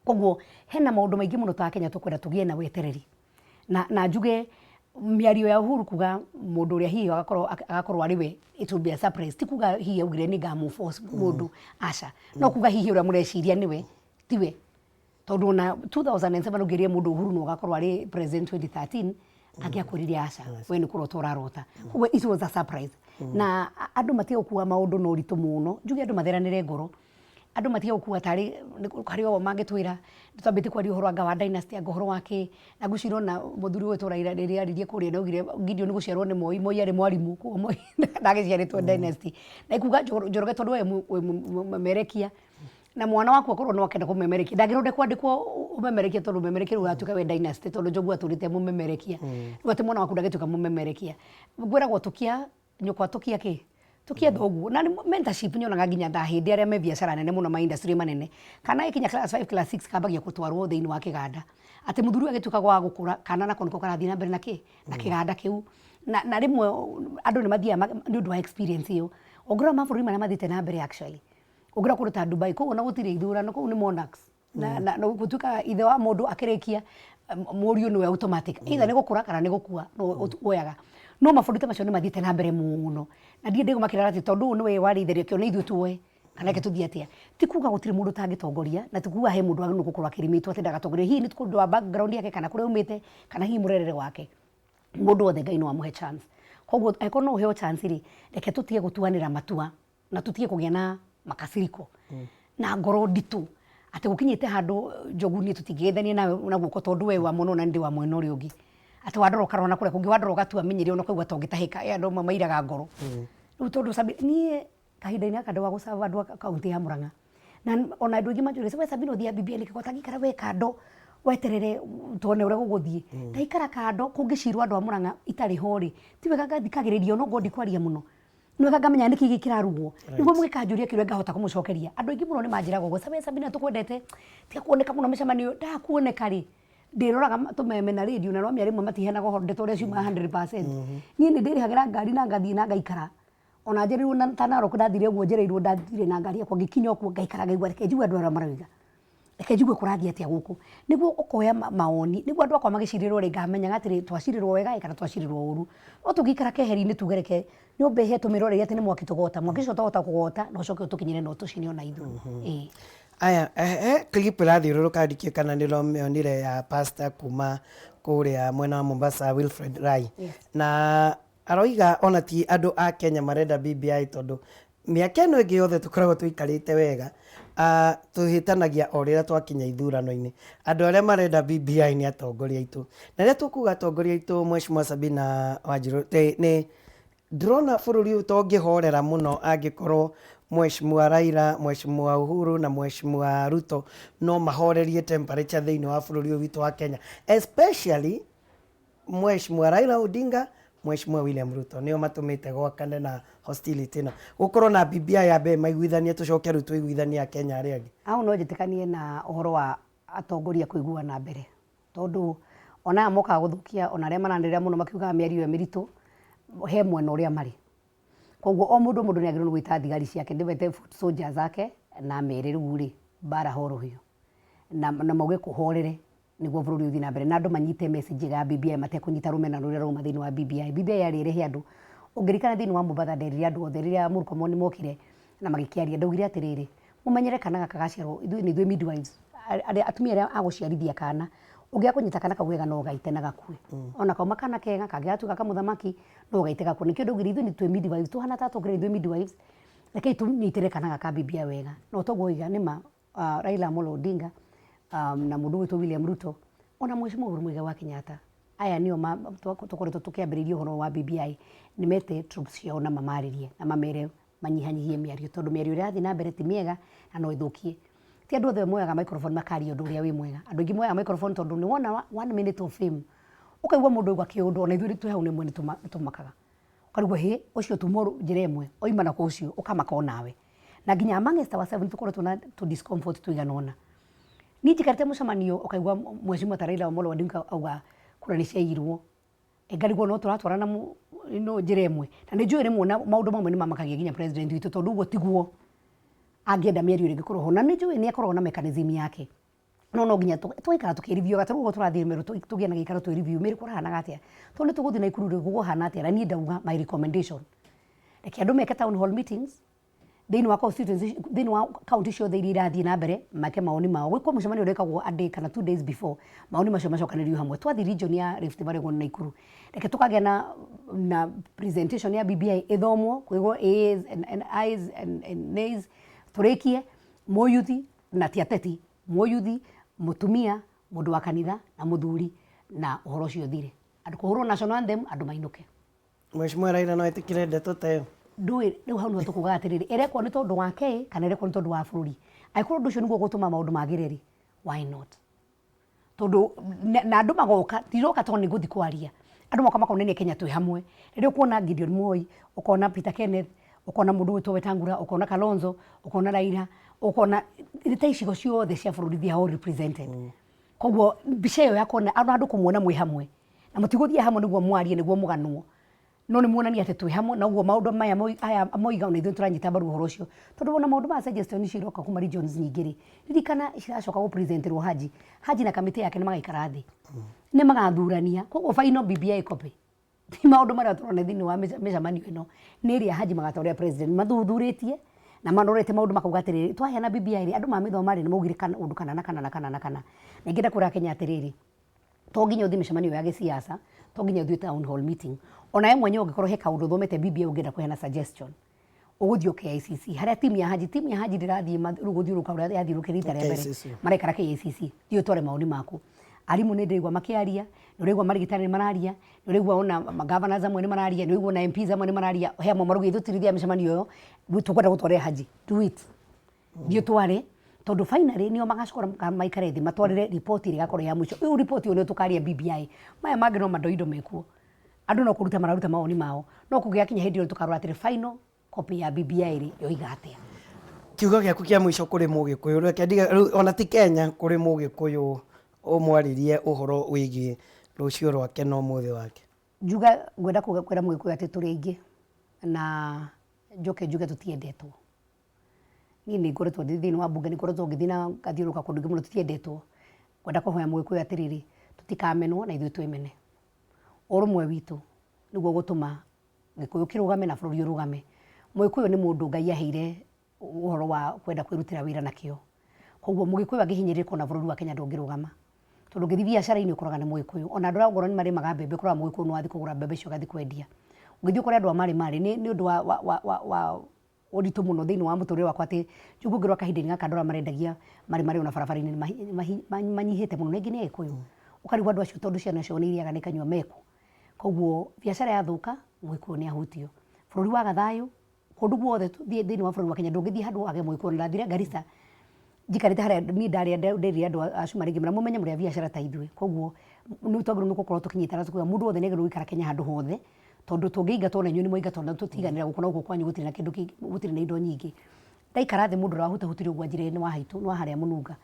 koguo hena maundu maingi muno ta Kenya tukwenda tugie na wetereri na njuge miario ya Uhuru kuga mundu uria hiyo agakorwo ari we it will be a surprise ti kuga hiyo ugire ni gamu force mundu aca no kuga hiyo uria mureciria niwe tiwe tondu na 2007 ugirie mundu Uhuru no agakorwo ari president 2013 agiakuririe aca we ni kurota urarota koguo it was a surprise na andu matige gukua maundu no ritu muno njuge andu matheranire ngoro andu matige gukua tari kari o mangitwira twambite kwari uhoro anga wa dynasty anga uhoro wake na gucirwo na muthuri wetu raira riria aririe kuria na ugire Gideon ni guciarwo ni moi ari mwarimu ko moi ndagiciaritwo dynasty na ikuga Njoroge tondu we memerekia na mwana waku akorwo no akenda kumemerekia ndagironde kwandikwo umemerekia tondu umemerekia ugatuka we dynasty tondu Njogu aturite mumemerekia ngwate mwana waku ndagituka mumemerekia ngwiragwo tukia nyukwa tukia ki tukia thogu na mentorship nyonaga nginya ndahindi aria me biashara nene muno ma industry manene kana ikinya class 5 class 6 kambagia gutwarwo thiini wa kiganda ati muthuri agituka gwa gukura kana nako niko karathii na mbere na kiganda kiu na rimwe andu ni mathia ni undu wa experience iyo ogora maburi maria mathite na mbere actually ogora kuruta Dubai ko na gutire ithurano ko ni monarchs na gutuka ithe wa mundu akirikia muriu ni automatic either ni gukura kana ni gukua no oyaga no maburute macio ni mathite na mbere muno na ndie ndigo makirara ati tondu ni we warithirio kio ni ithu tuwe kana ke tuthie atia ti kuga gutire mundu tangitongoria na tikuga he mundu aginu gukorwa kirimitwo ati ndagatongoria hi ni tukundu wa background yake kana kuria umite kana hi murerere wake mundu wothe Ngai no amuhe chance koguo aiko no heo chance ri reke tutige gutuanira matua na tutige kugia na makasiriko na ngoro nditu ati gukinyite handu Njogu ni tutigethanie na guko tondu we wa muno na ndi wa mwena uri ungi ati wadoro karona kure kungi wadoro gatua menyire ona kwigwa tongitahika ya ndo mairaga ngoro riu tondu nie kahinda-ini aka ndawa gucava andu kaunti ya Murang'a na ona andu ingi manjurire we Sabina thia BBI ni kigota gikara we kando weterere tuone uria guguthie ndaikara kando kungicirwa andu a Murang'a itari hori tiwe gathikagiririo no ngodi kwaria muno no ngamenya niki gikirarugwo niguo mugikanjuria kiru ngahota kumucokeria andu ingi muno ni manjiraga go Sabina tukwendete tiga kuoneka muno micemanio ndakuoneka ri ndiroraga tumeme na radio na rwamia rimwe matihenaga honde tore ciuma 100% nie ni ndirihagira ngari na ngathie na ngaikara ona njeriru na tanaro kudathire guo njereirwo ndathire na ngari yakwa ngikinya okuo ngaikara ngaigua reke njigua andu aria marauga reke njigua kurathie atia guku niguo ukoya maoni niguo andu akwa magicirirwo ri ngamenyaga atiri twacirirwo wega kana twacirirwo uru no tugikara keheri-ini tugereke nyombe he tumirore ati ni mwaki tugota mwaki cio tugota kugota no coke tukinyire no tucini ona ithu aya clip rathiururuka ndikio kana ni romionire ya pastor kuma kuria mwena wa Mombasa Wilfred Rai na aroiga ona ti andu a Kenya marenda BBI tondu miaka ino ingi yothe tukoragwo tuikarite wega tuhitanagia o riria twakinya ithurano-ini andu aria marenda BBI ni atongoria itu na riria tukuga atongoria itu Mheshimiwa Sabina Wanjiru ni ndrona bururi uyu tongihorera muno angikorwo Mheshimiwa Raila, Mheshimiwa Uhuru na Mheshimiwa Ruto no mahorerie temperature thiini wa bururi uyu witu wa Kenya, especially Mheshimiwa Raila Odinga, Mheshimiwa William Ruto nio matumite gwakane na hostility na gukorwo na BBI ya be maiguithanie tucoke ru tuiguithanie a Kenya aria angi au no jitikanie na uhoro wa atongoria kuigua na mbere tondu ona moka guthukia ona aria marandirira muno makiuga miario miritu he mwena uria mari koguo o mundu ni agirwo gwita thigari ciake ndivete foot soldiers zake na meriru ri bara horo hiyo na mauge kuhorere niguo bururi uthi na mbere na andu manyite message ya BBI matekunyita rumena ruria ruma thiini wa BBI yari irehe andu ungirikana thiini wa Mombasa nderiria andu othe riria Murkomen mokire na magikiaria ndaugire atiriri mumenyere kana gaka gaciarwo ithui midwives atumia aria aguciarithia kana ungia kunyita kana kagwega no gaite na gakue ona kauma kana kega kagiatuka kamuthamaki no gaite gakue nikio ndaugire ithui ni twi midwives tuhana tatu ngire ithui midwives rekei tunyitire kana gaka BBI wega no toguiga nima Raila Amolo Odinga na mundu witu William Ruto ona Mheshimiwa Uhuru Muigai wa Kenyatta aya nio tukoretwo tukiambiriria uhoro wa BBI ni mete troops ciao na mamaririe na mamere manyihanyihie miario tondu miario irathi na mbere ti miega na no ithukie ti andu othe moyaga microphone makari undu uria wi mwega andu ingi moyaga microphone tondu ni wona 1 minute of fame ukaigua mundu uga kiundu ona ithuĩ twi hau ni mwene tumakaga ukarigwo he ucio tomorrow njira imwe oima na kucio ukamaka onawe na nginya amongst ourselves tukoretwo na to discomfort tuiganona ni jikarite mucemanio ukaigwa Mheshimiwa Raila Amolo Odinga auga kura ni ciairwo engarigwo no turatwarana no njire imwe na ni njui rimwe maundu mamwe ni mamakagia ginya president witu tondu uguo tiguo angienda mĩario ringi kuroho na ni njui ni akoragwo na mechanism yake no nginya twikara tukirithio gataru uguo turathie meru tugie na gikaro tu review meri kurahana atia to ni tuguthi na ikuru ri guhana atia na ni ndauga my recommendation reke andu meke town hall meetings thini wa constituency thini wa county ciothe iria irathie na mbere make maoni mao gwikwo mucemanio urekagwo a day kana 2 days before maoni macio macokanirio hamwe twathi region ya Rift Valley na ikuru reke tukagĩa na presentation ya BBI ithomwo kwigwo A's and I's and nays turikie moyuthi na tiateti moyuthi mutumia mundu wa kanitha na muthuri na uhoro cio thire andu kuhurwo national anthem andu mainuke Mheshimiwa Raila no etikire ndeto tayo ndui riu hau no tukuga atiriri erekwo ni tondu wake kana erekwo ni tondu wa bururi aikorwo ndu cio niguo gutuma maundu magiriri why not tondu na andu magoka tiroka to ni guthi kwaria andu moka makonenia Kenya twi hamwe riu kuona Gideon Moi ukona Peter Kenneth ukona mundu witwo Wetangura ukona Kalonzo ukona Raila ukona ita icigo ciothe cia bururi thia all represented koguo mbica iyo yakona andu kumuona mwi hamwe na mutiguthia hamwe niguo mwarie niguo muganwo no ni muonania ati twi hamwe na uguo maundu maya moiga na ithuĩ turanyita mbaru uhoro ucio tondu wona maundu ma suggestion ciroka kuma regions nyingĩ ririkana ciracoka gupresenterwo Haji na kamiti yake ni magaikara thi ni magathurania koguo final BBI copy ti maundu maria turone thini wa micemanio ino ni ria Haji magatoria president mathuthurĩtie na manorete maundu makauga atiriri twaheana BBI ri andu mamithoma ri ni maugire kana undu kana na ngenda kura Kenya atiriri to nginya uthi micemanio ya gisiasa to nginya uthi town hall meeting ona ye mwenye ungikorwo he kaundu thomete BBI ungenda kuheana suggestion uguthio KICC haria timu ya Haji ndirathie ruguthiuruka uria yathiuruke rita ria mbere marekara KICC dio tware maoni maku arimu ni ndirigwa makiaria ni urigwa marigitani mararia ni urigwa ona governors amwe ni mararia ni urigwa na MPs amwe ni mararia he amwe marugi thutirithia micemanio yo tukwenda gutware Haji do it dio tware tondu finally nio magacokora maikare thi matwarire report iri gakoro ya mwisho iyo report yo ni tukaria BBI maya mangi no madoido mekuo andu no kuruta mararuta maoni mao no kugia kinya hindi yo tukarora atire final copy ya BBI ri yo igatia kiugo giaku kia mwisho kuri mugikuyu reke ndiga ona ti Kenya kuri mugikuyu umwaririe uhoro wigie rucio rwake no muthe wake juga gwenda kugira mugikuyu ati turi ingi na njuge tutiendetwo ni ni ngoretwo thini wa bunge ni ngoretwo ngithina ngathiuruka kundu ngimuno tutiendetwo gwenda kuhoya mugikuyu atiriri tutikamenwo na ithuĩ twimene urumwe witu niguo gutuma gikuyu kirugame na bururi urugame mugikuyu ni mundu Ngai aheire uhoro wa kwenda kwirutira wira nakio koguo mugikuyu angihinyirirwo na bururi wa Kenya ndungirugama tondu ngithi biacara-ini ukuraga ni mugikuyu ona andu aragorwo ni marimaga mbembe ukuraga mugikuyu no athi kugura mbembe icio gathi kwendia ngithi ukore andu mari ni undu wa uritu muno thini wa muturire wakwa ati njugungirwa kahinda-ini gaka andũ arĩa marendagia mari ona barabara-ini manyihĩte muno ningi ni Agikuyu ukarigwa andu acio tondu ciana cio ni iriaga ni kanyua meku koguo biacara yathuka Mugikuyu ni ahutio bururi wa gathayu kundu guothe thini wa bururi wa Kenya ndungithii handu age Mugikuyu ndathire Garissa jikarite haria ni ndaria andu acio maringi mara mumenye muria biacara ta ithuĩ koguo ni twagĩrĩirwo nĩ gũkorwo tũkinyitana tukiuga mundu wothe nĩ agĩrĩirwo gũikara Kenya handu hothe tondu tũngĩingatwo na inyuĩ nĩ mũingatwo na tũtiganĩra gũkũ na gũkũ kwanyu gũtirĩ na kĩndũ gũtirĩ na indo nyingĩ ndaikara thĩ mũndũ ũrahutahutirio ũguo njĩra-inĩ wa haitũ no harĩa mũnunga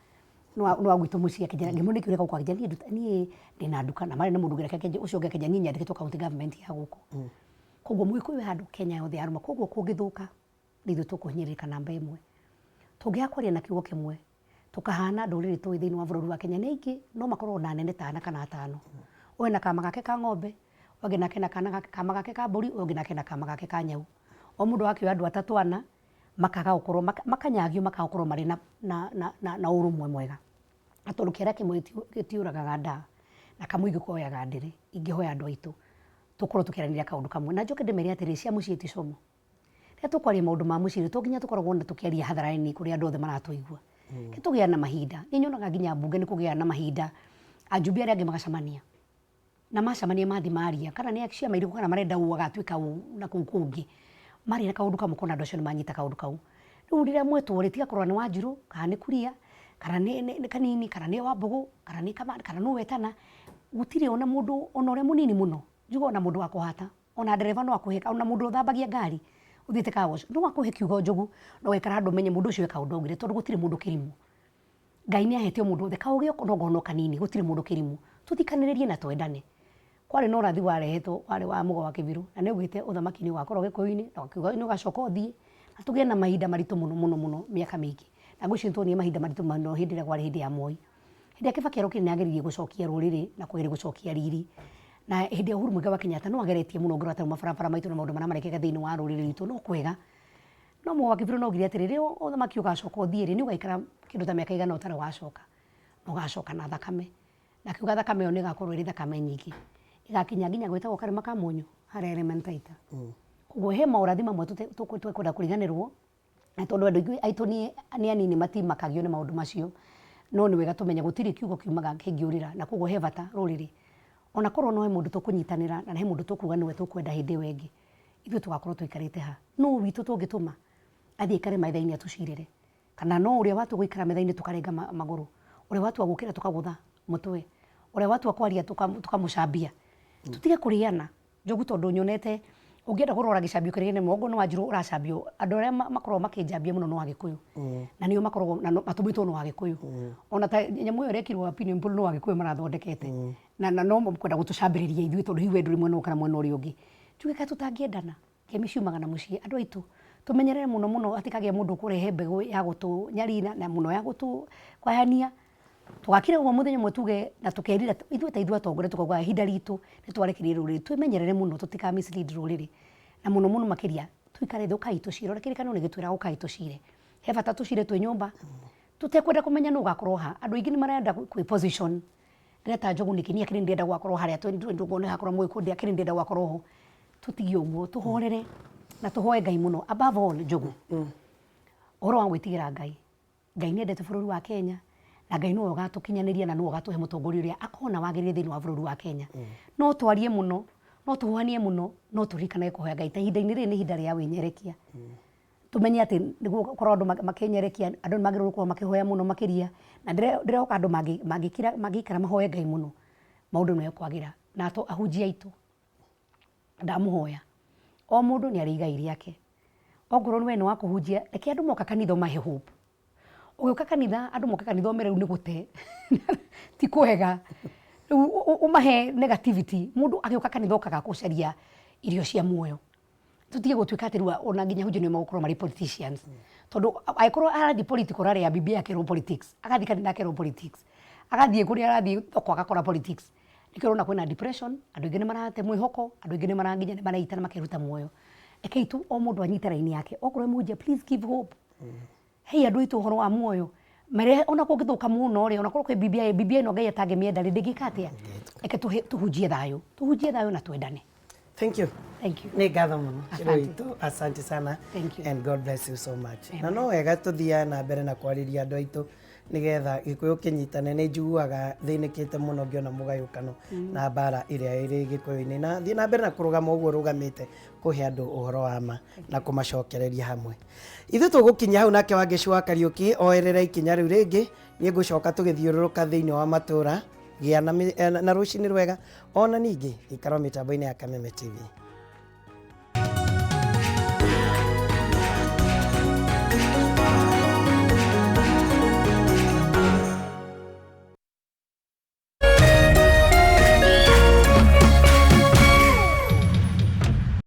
no gwitũ mũciĩ akĩnjĩra ngĩmũ nĩkĩ ũreka gũkwa akĩnjĩra niĩ ndĩna nduka na marĩ na mũndũ ũngĩ ũcio ũngĩ akĩnjĩra niĩ nyandĩkĩtwo county government ya gũkũ koguo Mũgĩkũyũ handũ Kenya yothe arũma koguo kũngĩthũka nĩ ithuĩ tũkũhinyĩrĩrĩka namba ĩmwe tũngĩaga kwaria na kiugo kĩmwe tukahana ndũrĩrĩ tũĩ thĩinĩ wa bũrũri wa Kenya nĩ ingĩ no makorwo na nene ta ana kana atano ũyũ na kama gake ka ng'ombe ũngĩ nake na kama gake ka mbũri ũngĩ nake na kama gake ka nyau o mũndũ akĩoya andũ atatũ ana makaga gũkorwo makanyagio makaga gũkorwo marĩ na ũrũmwe mwega na tondũ kĩara kĩmwe gĩtiũragaga nda na kamwe ingĩkoyaga ndĩrĩ ingĩhoya andũ aitũ tũkorwo tũkĩaranĩria kaũndũ kamwe na njoke ndĩmere atĩrĩ cia mũciĩ ti como rĩrĩa tũkwaria maũndũ ma mũciĩ to nginya tũkoragwo na tũkĩaria hathara-inĩ kũrĩa andũ othe maratũigua kĩtũgĩa na mahinda nĩ nyonaga nginya mbunge nĩ kũgĩa na mahinda ajumbe arĩa angĩ magacemania na macemania mathi maria kana nĩ ciama irĩkũ kana marenda gũgatuĩka na kũu kũngĩ marĩ na kaũndũ kamwe kona andũ acio nĩ manyita kaũndũ kau rĩu rĩrĩa mwetwo rĩ tigakorwo nĩ Wanjiru kana nĩ Kuria kana nĩ Kanini kana nĩ Wambũgũ kana nĩ Kamande kana nĩ Wetana gũtirĩ ona mũndũ ona ũrĩa mũnini mũno njuga ona mũndũ wa kũhata ona ndereba no akũhe ona mũndũ ũthambagia ngari uthiĩte car wash no akũhe kiugo njogu no wekara handũ menye mũndũ ũcio eka ũndũ ũngĩ tondũ gũtirĩ mũndũ kĩrimũ Ngai nĩ ahete mũndũ wothe kaũgĩ onogono kanini gũtirĩ mũndũ kĩrimũ tuthikanĩrĩrie na twendane kwarĩ na ũrathi warehetwo warĩ wa mũgo wa Kĩbiru na nĩ ugĩte ũthamaki-inĩ ũgakorwo Gĩkũyũ-inĩ na ũkiuga nĩ ũgacoka ũthiĩ na tũgĩe na mahinda maritũ mũno mĩaka mĩingĩ na ngwĩciria tuonire mahinda maritũ mũno hĩndĩ ĩrĩa kwarĩ hĩndĩ ya Moi hĩndĩ ya Kibaki arokire nĩ ageririe gũcokia rũrĩrĩ na kũgeria gũcokia riri na hĩndĩ ya Uhuru Muigai wa Kenyatta no ageretie mũno ngĩrora mabarabara maitũ na maũndũ marĩa marekĩka thĩinĩ wa rũrĩrĩ rwitũ no kwega no mũgo wa Kĩbiru no augire atĩrĩrĩ ũthamaki ũgacoka ũthiĩ nĩ ũgaikara kĩndũ ta mĩaka igana ũtarĩ wacoka no ũgacoka na thakame na kiuga thakame ĩyo nĩ ĩgakorwo ĩrĩ thakame nyingĩ igakinya nginya gwĩtagwo Karĩma ka Mũnyũ harĩa Elementaita koguo he maũrathi mamwe tũkwenda kũriganĩrwo na tondũ andũ aitũ nĩ anini matimakagio nĩ maũndũ macio no nĩ wega tũmenye gũtirĩ kiugo kiumaga kĩngĩũrĩra na koguo he bata rũrĩrĩ ona korwo no he mũndũ tũkũnyitanĩra na he mũndũ tũkuga nĩwe tũkwenda hĩndĩ ĩyo ĩngĩ ithuĩ tũgakorwo tũikarĩte ha no witũ tũngĩtũma athiĩ aikare metha-inĩ atũcirĩre kana no ũrĩa watua gũikara metha-inĩ tũkarenga magũrũ ũrĩa watua gũkĩra tũkagũtha mũtwe ũrĩa watua kwaria tũkamũcambia tutige kũrĩana njogu tondũ nyonete ũngĩenda kũrora gĩcambio kĩrĩa mũgongo no Wanjiru ũracambio andũ arĩa makoragwo makĩnjambia mũno no Agĩkũyũ na nĩo makoragwo matũmĩtwo no Agĩkũyũ ona ta nyamũ ĩyo ĩrekirwo opinion poll no Agĩkũyũ marathondekete na no kwenda gũtũcambĩrĩria ithuĩ tondũ hihi wendo rĩmwe no kana mwena ũrĩa ũngĩ tuge ka tũtangĩendana kemi ciumaga na mũciĩ andũ aitũ tũmenyerere mũno atikagĩa mũndũ kũrehe mbegũ ya gũtũnyarira na mũno ya gũtũkwayania tugakire ũguo mũthenya ũmwe tuge na tukerira ithuĩ ta ithuĩ atongoria tukauga ihinda ritũ nĩ twarekereire rũrĩrĩ twĩmenyerere mũno tũtika mislead rũrĩrĩ na mũno makĩria tuikare thĩ ũkai tũcire ũrĩa kĩrĩkanĩro nĩ gĩtwĩra ũkai tũcire he bata tũcire twĩ nyũmba tũtekwenda kũmenya nũ ũgakorwo ha andũ aingĩ nĩ marenda kwĩ position Greta Njogu nĩ kĩnia kĩrĩ ndĩenda gwakorwo harĩa twĩ hakorwo mwĩkũndĩa kĩrĩ ndĩenda gwakorwo ho tũtige ũguo tũhorere na tũhoe Ngai mũno above all Njogu ũhoro wa gwĩtigĩra Ngai nĩ endete bũrũri wa Kenya na Ngai nĩwe ũgatũkinyanĩria na nĩwe ũgatũhe mũtongoria ũrĩa akona wagĩrĩire thĩinĩ wa bũrũri wa Kenya no twarie mũno no tũhwanie mũno no tũririkane kũhoya Ngai ta ihinda-inĩ rĩrĩ nĩ ihinda rĩa wĩnyerekia tumenye atĩ nĩguo korwo andũ makĩnyerekia andũ nĩ magĩrĩirwo gũkorwo makĩhoya mũno makĩria na ndĩrehoka andũ mangĩikara mahoye Ngai mũno maũndũ nĩ kwagĩra na ahunjia aitũ ndamũhoya o mũndũ nĩ arĩ igai rĩake ongorwo nĩ wa kũhunjia reke andũ moka kanitha mahe hope ũgĩũka kanitha andũ moka kanitha mere nĩ gũte ti kwega umahe negativity mũndũ agĩũka kanitha okaga gũcaria irio cia muoyo tutige gũtuĩka atĩ rĩu ona nginya hunjia nĩo magũkorwo marĩ politicians tondũ agĩkorwo arathiĩ political rally ya BBI akerwo politics agathiĩ kanitha akerwo politics agathiĩ kũrĩa arathiĩ thoko agakora politics nĩkĩo ũrona kwĩna depression andũ aingĩ nĩ marate mwĩhoko andũ aingĩ nĩ maranginya nĩ maraitana makeruta muoyo reke itu o mũndũ anyite raini yake okorwo mũhunjia please give hope hei andũ aitũ ũhoro wa muoyo mere ona kũngĩthũka mũno rĩ ona korwo kwĩ BBI no Ngai atangĩmĩenda rĩ ndĩngĩka atĩa reke tuhunjie thayũ na twendane. Thank you. Nĩ ngatho mũno asante sana. Thank you. And God bless you so much. Na no wega tũthiaga na mbere na kwarĩria andũ aitũ nĩgetha Gĩkũyũ kĩnyitane nĩ njiguaga thĩnĩkĩte mũno ngĩona mũgayũkano na mbara ĩrĩa ĩrĩ Gĩkũyũ-inĩ na thiĩ na mbere na kũrũgama ũguo rũgamĩte kũhe andũ ũhoro wa ma na kũmacokereria hamwe. Ithuĩ tũgũkinya hau nake Wangeci wa Kariũki oerera ikinya rĩu rĩngĩ nĩ ngũcoka tũgĩthiũrũrũka thĩinĩ wa matũra gĩa na rũcinĩ rwega ona ningĩ ikara mĩtambo-inĩ ya Kameme TV.